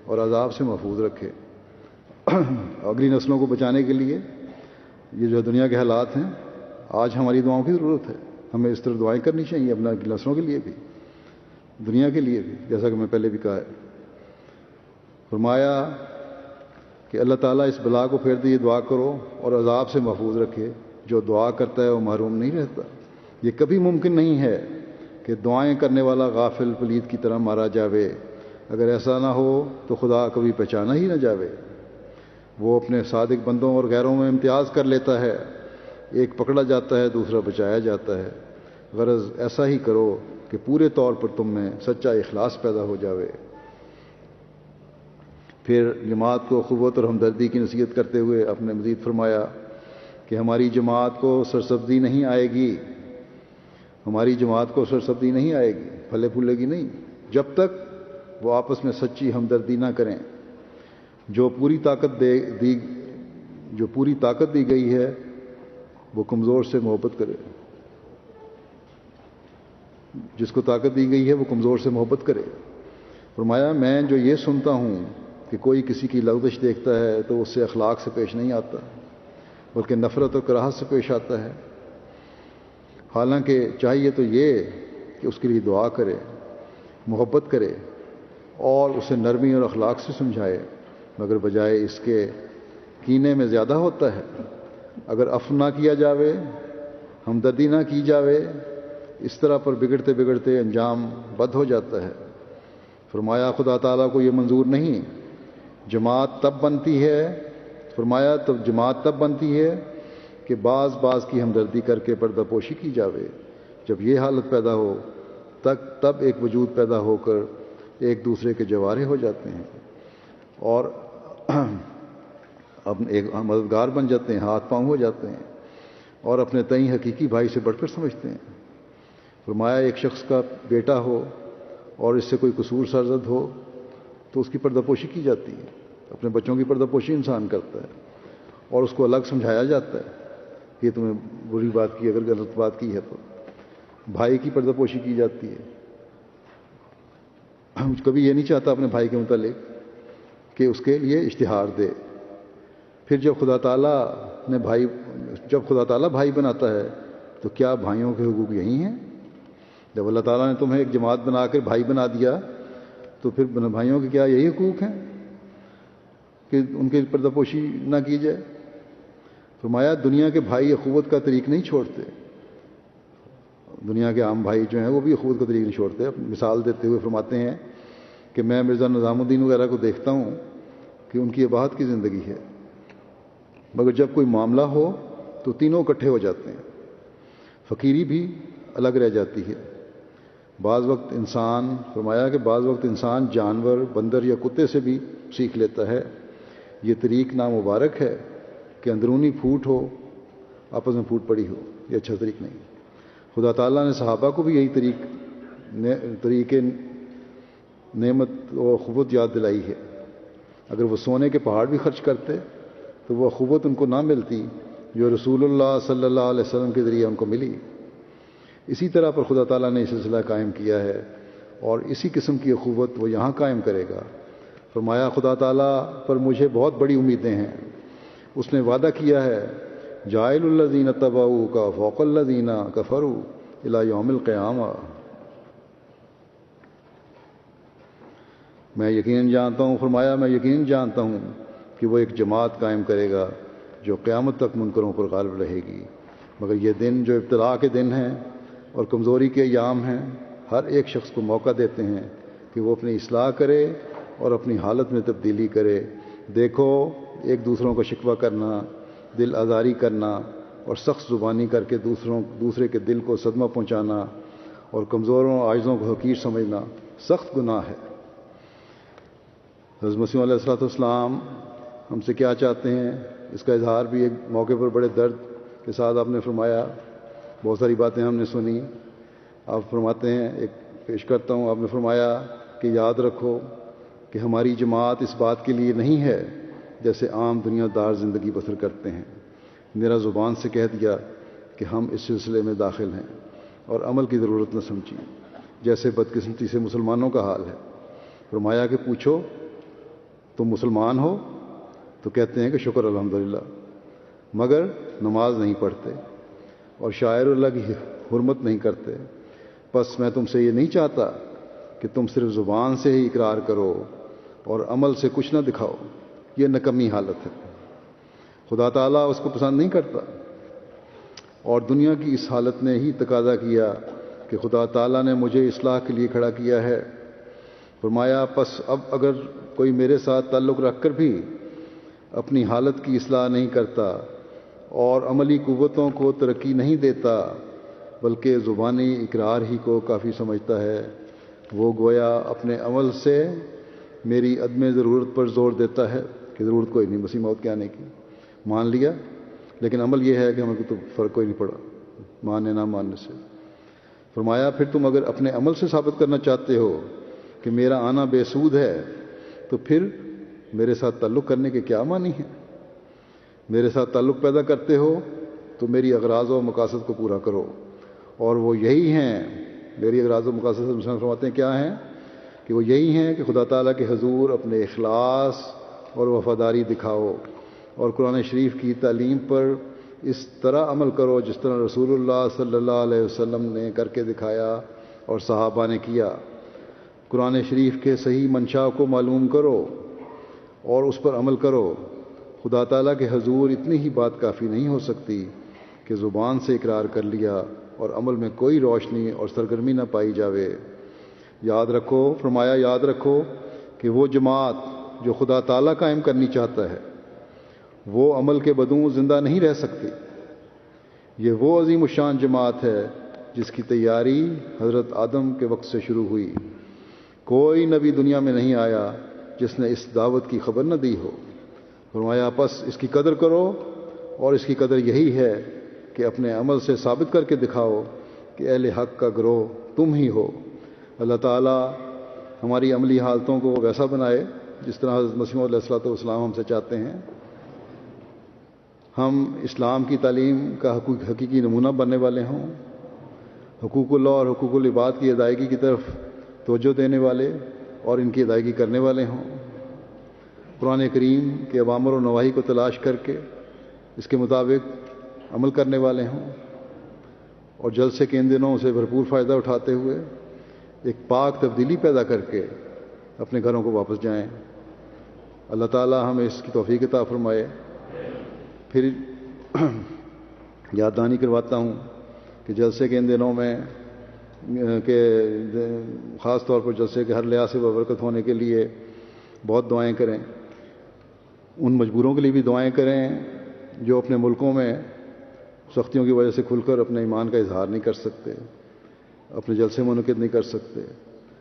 Speaker 1: اور عذاب سے محفوظ رکھے. اگلی نسلوں کو بچانے کے لیے یہ جو دنیا کے حالات ہیں آج ہماری دعاؤں کی ضرورت ہے. ہمیں اس طرح دعائیں کرنی چاہیے اپنا نسلوں کے لیے بھی، دنیا کے لیے بھی، جیسا کہ میں پہلے بھی کہا ہے. فرمایا کہ اللہ تعالیٰ اس بلا کو پھیر دے، یہ دعا کرو اور عذاب سے محفوظ رکھے. جو دعا کرتا ہے وہ محروم نہیں رہتا. یہ کبھی ممکن نہیں ہے کہ دعائیں کرنے والا غافل پلید کی طرح مارا جاوے. اگر ایسا نہ ہو تو خدا کبھی پہچانا ہی نہ جاوے. وہ اپنے صادق بندوں اور غیروں میں امتیاز کر لیتا ہے، ایک پکڑا جاتا ہے دوسرا بچایا جاتا ہے. غرض ایسا ہی کرو کہ پورے طور پر تم میں سچا اخلاص پیدا ہو جاوے. پھر جماعت کو قوت اور ہمدردی کی نصیحت کرتے ہوئے آپ نے مزید فرمایا کہ ہماری جماعت کو سرسبزی نہیں آئے گی، ہماری جماعت کو سرسبزی نہیں آئے گی، پھلے پھولے گی نہیں، جب تک وہ آپس میں سچی ہمدردی نہ کریں. جو پوری طاقت جو پوری طاقت دی گئی ہے وہ کمزور سے محبت کرے، جس کو طاقت دی گئی ہے وہ کمزور سے محبت کرے۔ فرمایا میں جو یہ سنتا ہوں کہ کوئی کسی کی لغزش دیکھتا ہے تو اس سے اخلاق سے پیش نہیں آتا، بلکہ نفرت اور کراہت سے پیش آتا ہے۔ حالانکہ چاہیے تو یہ کہ اس کے لیے دعا کرے، محبت کرے اور اسے نرمی اور اخلاق سے سمجھائے، مگر بجائے اس کے کینے میں زیادہ ہوتا ہے۔ اگر عفو نہ کیا جاوے، ہمدردی نہ کی جاوے، اس طرح پر بگڑتے بگڑتے انجام بد ہو جاتا ہے۔ فرمایا خدا تعالیٰ کو یہ منظور نہیں۔ جماعت تب بنتی ہے، فرمایا تب جماعت تب بنتی ہے کہ بعض کی ہمدردی کر کے پردہ پوشی کی جاوے۔ جب یہ حالت پیدا ہو تب ایک وجود پیدا ہو کر ایک دوسرے کے جوارے ہو جاتے ہیں اور اب ایک مددگار بن جاتے ہیں، ہاتھ پاؤں ہو جاتے ہیں اور اپنے تئیں حقیقی بھائی سے بڑھ کر سمجھتے ہیں۔ فرمایا ایک شخص کا بیٹا ہو اور اس سے کوئی قصور سرزد ہو تو اس کی پردہ پوشی کی جاتی ہے۔ اپنے بچوں کی پردہ پوشی انسان کرتا ہے اور اس کو الگ سمجھایا جاتا ہے کہ تمہیں بری بات کی، اگر غلط بات کی ہے تو۔ بھائی کی پردہ پوشی کی جاتی ہے۔ کبھی یہ نہیں چاہتا اپنے بھائی کے متعلق کہ اس کے لیے اشتہار دے۔ پھر جب خدا تعالیٰ بھائی بناتا ہے تو کیا بھائیوں کے حقوق یہی ہیں؟ جب اللہ تعالیٰ نے تمہیں ایک جماعت بنا کر بھائی بنا دیا تو پھر بھائیوں کے کیا یہی حقوق ہیں کہ ان کی پردہ پوشی نہ کی جائے؟ فرمایا دنیا کے بھائی اخوت کا طریق نہیں چھوڑتے، دنیا کے عام بھائی جو ہیں وہ بھی اخوت کا طریق نہیں چھوڑتے۔ مثال دیتے ہوئے فرماتے ہیں کہ میں مرزا نظام الدین وغیرہ کو دیکھتا ہوں کہ ان کی اباحت کی زندگی ہے، مگر جب کوئی معاملہ ہو تو تینوں اکٹھے ہو جاتے ہیں، فقیری بھی الگ رہ جاتی ہے۔ فرمایا کہ بعض وقت انسان جانور، بندر یا کتے سے بھی سیکھ لیتا ہے۔ یہ طریق نامبارک ہے کہ اندرونی پھوٹ ہو، آپس میں پھوٹ پڑی ہو، یہ اچھا طریق نہیں۔ خدا تعالیٰ نے صحابہ کو بھی یہی طریق نعمت و اخوت یاد دلائی ہے۔ اگر وہ سونے کے پہاڑ بھی خرچ کرتے تو وہ اخوت ان کو نہ ملتی جو رسول اللہ صلی اللہ علیہ وسلم کے ذریعے ان کو ملی۔ اسی طرح پر خدا تعالیٰ نے یہ سلسلہ قائم کیا ہے اور اسی قسم کی اخوت وہ یہاں قائم کرے گا۔ فرمایا خدا تعالیٰ پر مجھے بہت بڑی امیدیں ہیں۔ اس نے وعدہ کیا ہے جائل الذین تبعوا کا فوق الذین کفروا الی یوم القیامہ۔ میں یقیناً جانتا ہوں، فرمایا میں یقیناً جانتا ہوں کہ وہ ایک جماعت قائم کرے گا جو قیامت تک منکروں پر غالب رہے گی، مگر یہ دن جو ابتلا کے دن ہیں اور کمزوری کے ایام ہیں ہر ایک شخص کو موقع دیتے ہیں کہ وہ اپنی اصلاح کرے اور اپنی حالت میں تبدیلی کرے۔ دیکھو ایک دوسروں کا شکوہ کرنا، دل آزاری کرنا اور سخت زبانی کر کے دوسرے کے دل کو صدمہ پہنچانا اور کمزوروں اور عاجزوں کو حقیر سمجھنا سخت گناہ ہے۔ حضرت مسیح علیہ الصلوۃ والسلام ہم سے کیا چاہتے ہیں اس کا اظہار بھی ایک موقع پر بڑے درد کے ساتھ آپ نے فرمایا۔ بہت ساری باتیں ہم نے سنی، آپ فرماتے ہیں، ایک پیش کرتا ہوں۔ آپ نے فرمایا کہ یاد رکھو کہ ہماری جماعت اس بات کے لیے نہیں ہے جیسے عام دنیا دار زندگی بسر کرتے ہیں۔ میرا زبان سے کہہ دیا کہ ہم اس سلسلے میں داخل ہیں اور عمل کی ضرورت نہ سمجھی، جیسے بدقسمتی سے مسلمانوں کا حال ہے۔ فرمایا کہ پوچھو تم مسلمان ہو تو کہتے ہیں کہ شکر الحمدللہ، مگر نماز نہیں پڑھتے اور شاعر اللہ کی حرمت نہیں کرتے۔ بس میں تم سے یہ نہیں چاہتا کہ تم صرف زبان سے ہی اقرار کرو اور عمل سے کچھ نہ دکھاؤ، یہ نکمی حالت ہے۔ خدا تعالیٰ اس کو پسند نہیں کرتا اور دنیا کی اس حالت نے ہی تقاضا کیا کہ خدا تعالیٰ نے مجھے اصلاح کے لیے کھڑا کیا ہے۔ فرمایا پس اب اگر کوئی میرے ساتھ تعلق رکھ کر بھی اپنی حالت کی اصلاح نہیں کرتا اور عملی قوتوں کو ترقی نہیں دیتا بلکہ زبانی اقرار ہی کو کافی سمجھتا ہے، وہ گویا اپنے عمل سے میری عدم ضرورت پر زور دیتا ہے کہ ضرورت کوئی نہیں مسیح موت کے آنے کی، مان لیا، لیکن عمل یہ ہے کہ ہمیں تو فرق کوئی نہیں پڑا ماننے نہ ماننے سے۔ فرمایا پھر تم اگر اپنے عمل سے ثابت کرنا چاہتے ہو کہ میرا آنا بے سود ہے تو پھر میرے ساتھ تعلق کرنے کے کیا معنی ہے؟ میرے ساتھ تعلق پیدا کرتے ہو تو میری اغراض و مقاصد کو پورا کرو، اور وہ یہی ہیں میری اغراض و مقاصد. مسلم فرماتے ہیں کیا ہیں کہ وہ یہی ہیں کہ خدا تعالیٰ کے حضور اپنے اخلاص اور وفاداری دکھاؤ، اور قرآن شریف کی تعلیم پر اس طرح عمل کرو جس طرح رسول اللہ صلی اللہ علیہ وسلم نے کر کے دکھایا اور صحابہ نے کیا. قرآن شریف کے صحیح منشا کو معلوم کرو اور اس پر عمل کرو. خدا تعالیٰ کے حضور اتنی ہی بات کافی نہیں ہو سکتی کہ زبان سے اقرار کر لیا اور عمل میں کوئی روشنی اور سرگرمی نہ پائی جاوے. یاد رکھو، فرمایا یاد رکھو کہ وہ جماعت جو خدا تعالیٰ قائم کرنی چاہتا ہے وہ عمل کے بدوں زندہ نہیں رہ سکتی. یہ وہ عظیم الشان جماعت ہے جس کی تیاری حضرت آدم کے وقت سے شروع ہوئی. کوئی نبی دنیا میں نہیں آیا جس نے اس دعوت کی خبر نہ دی ہو. فرمایا پس اس کی قدر کرو، اور اس کی قدر یہی ہے کہ اپنے عمل سے ثابت کر کے دکھاؤ کہ اہل حق کا گروہ تم ہی ہو. اللہ تعالیٰ ہماری عملی حالتوں کو ویسا بنائے جس طرح حضرت مسیح علیہ الصلوۃ والسلام ہم سے چاہتے ہیں. ہم اسلام کی تعلیم کا حقیقی نمونہ بننے والے ہوں، حقوق اللہ اور حقوق العباد کی ادائیگی کی طرف توجہ دینے والے اور ان کی ادائیگی کرنے والے ہوں. قرآن کریم کے اوامر و نواہی کو تلاش کر کے اس کے مطابق عمل کرنے والے ہوں، اور جلسے کے ان دنوں سے بھرپور فائدہ اٹھاتے ہوئے ایک پاک تبدیلی پیدا کر کے اپنے گھروں کو واپس جائیں. اللہ تعالیٰ ہمیں اس کی توفیق عطا فرمائے. پھر یاد دہانی کرواتا ہوں کہ جلسے کے ان دنوں میں کہ خاص طور پر جلسے کے ہر لحاظ سے برکت ہونے کے لیے بہت دعائیں کریں. ان مجبوروں کے لیے بھی دعائیں کریں جو اپنے ملکوں میں سختیوں کی وجہ سے کھل کر اپنے ایمان کا اظہار نہیں کر سکتے، اپنے جلسے منعقد نہیں کر سکتے.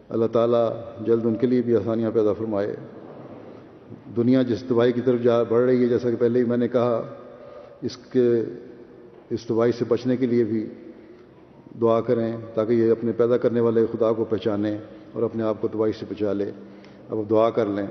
Speaker 1: اللہ تعالیٰ جلد ان کے لیے بھی آسانیاں پیدا فرمائے. دنیا جس تباہی کی طرف بڑھ رہی ہے، جیسا کہ پہلے ہی میں نے کہا، اس تباہی سے بچنے کے لیے بھی دعا کریں تاکہ یہ اپنے پیدا کرنے والے خدا کو پہچانیں اور اپنے آپ کو تباہی سے بچا لے. اب دعا کر لیں.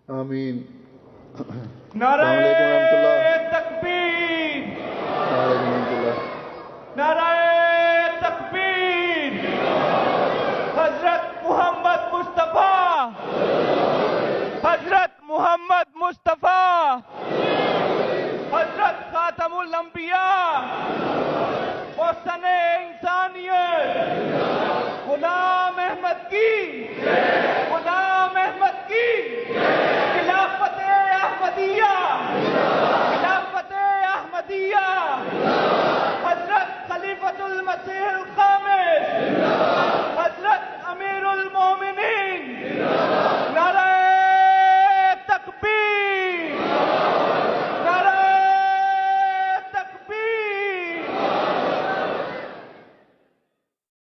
Speaker 1: آمین.
Speaker 3: نعرہ
Speaker 1: السلام علیکم ورحمۃ اللہ.
Speaker 3: تکبیر،
Speaker 1: وعلیکم ورحمۃ اللہ.
Speaker 3: نعرہ تکبیر. حضرت محمد مصطفیٰ، حضرت محمد مصطفیٰ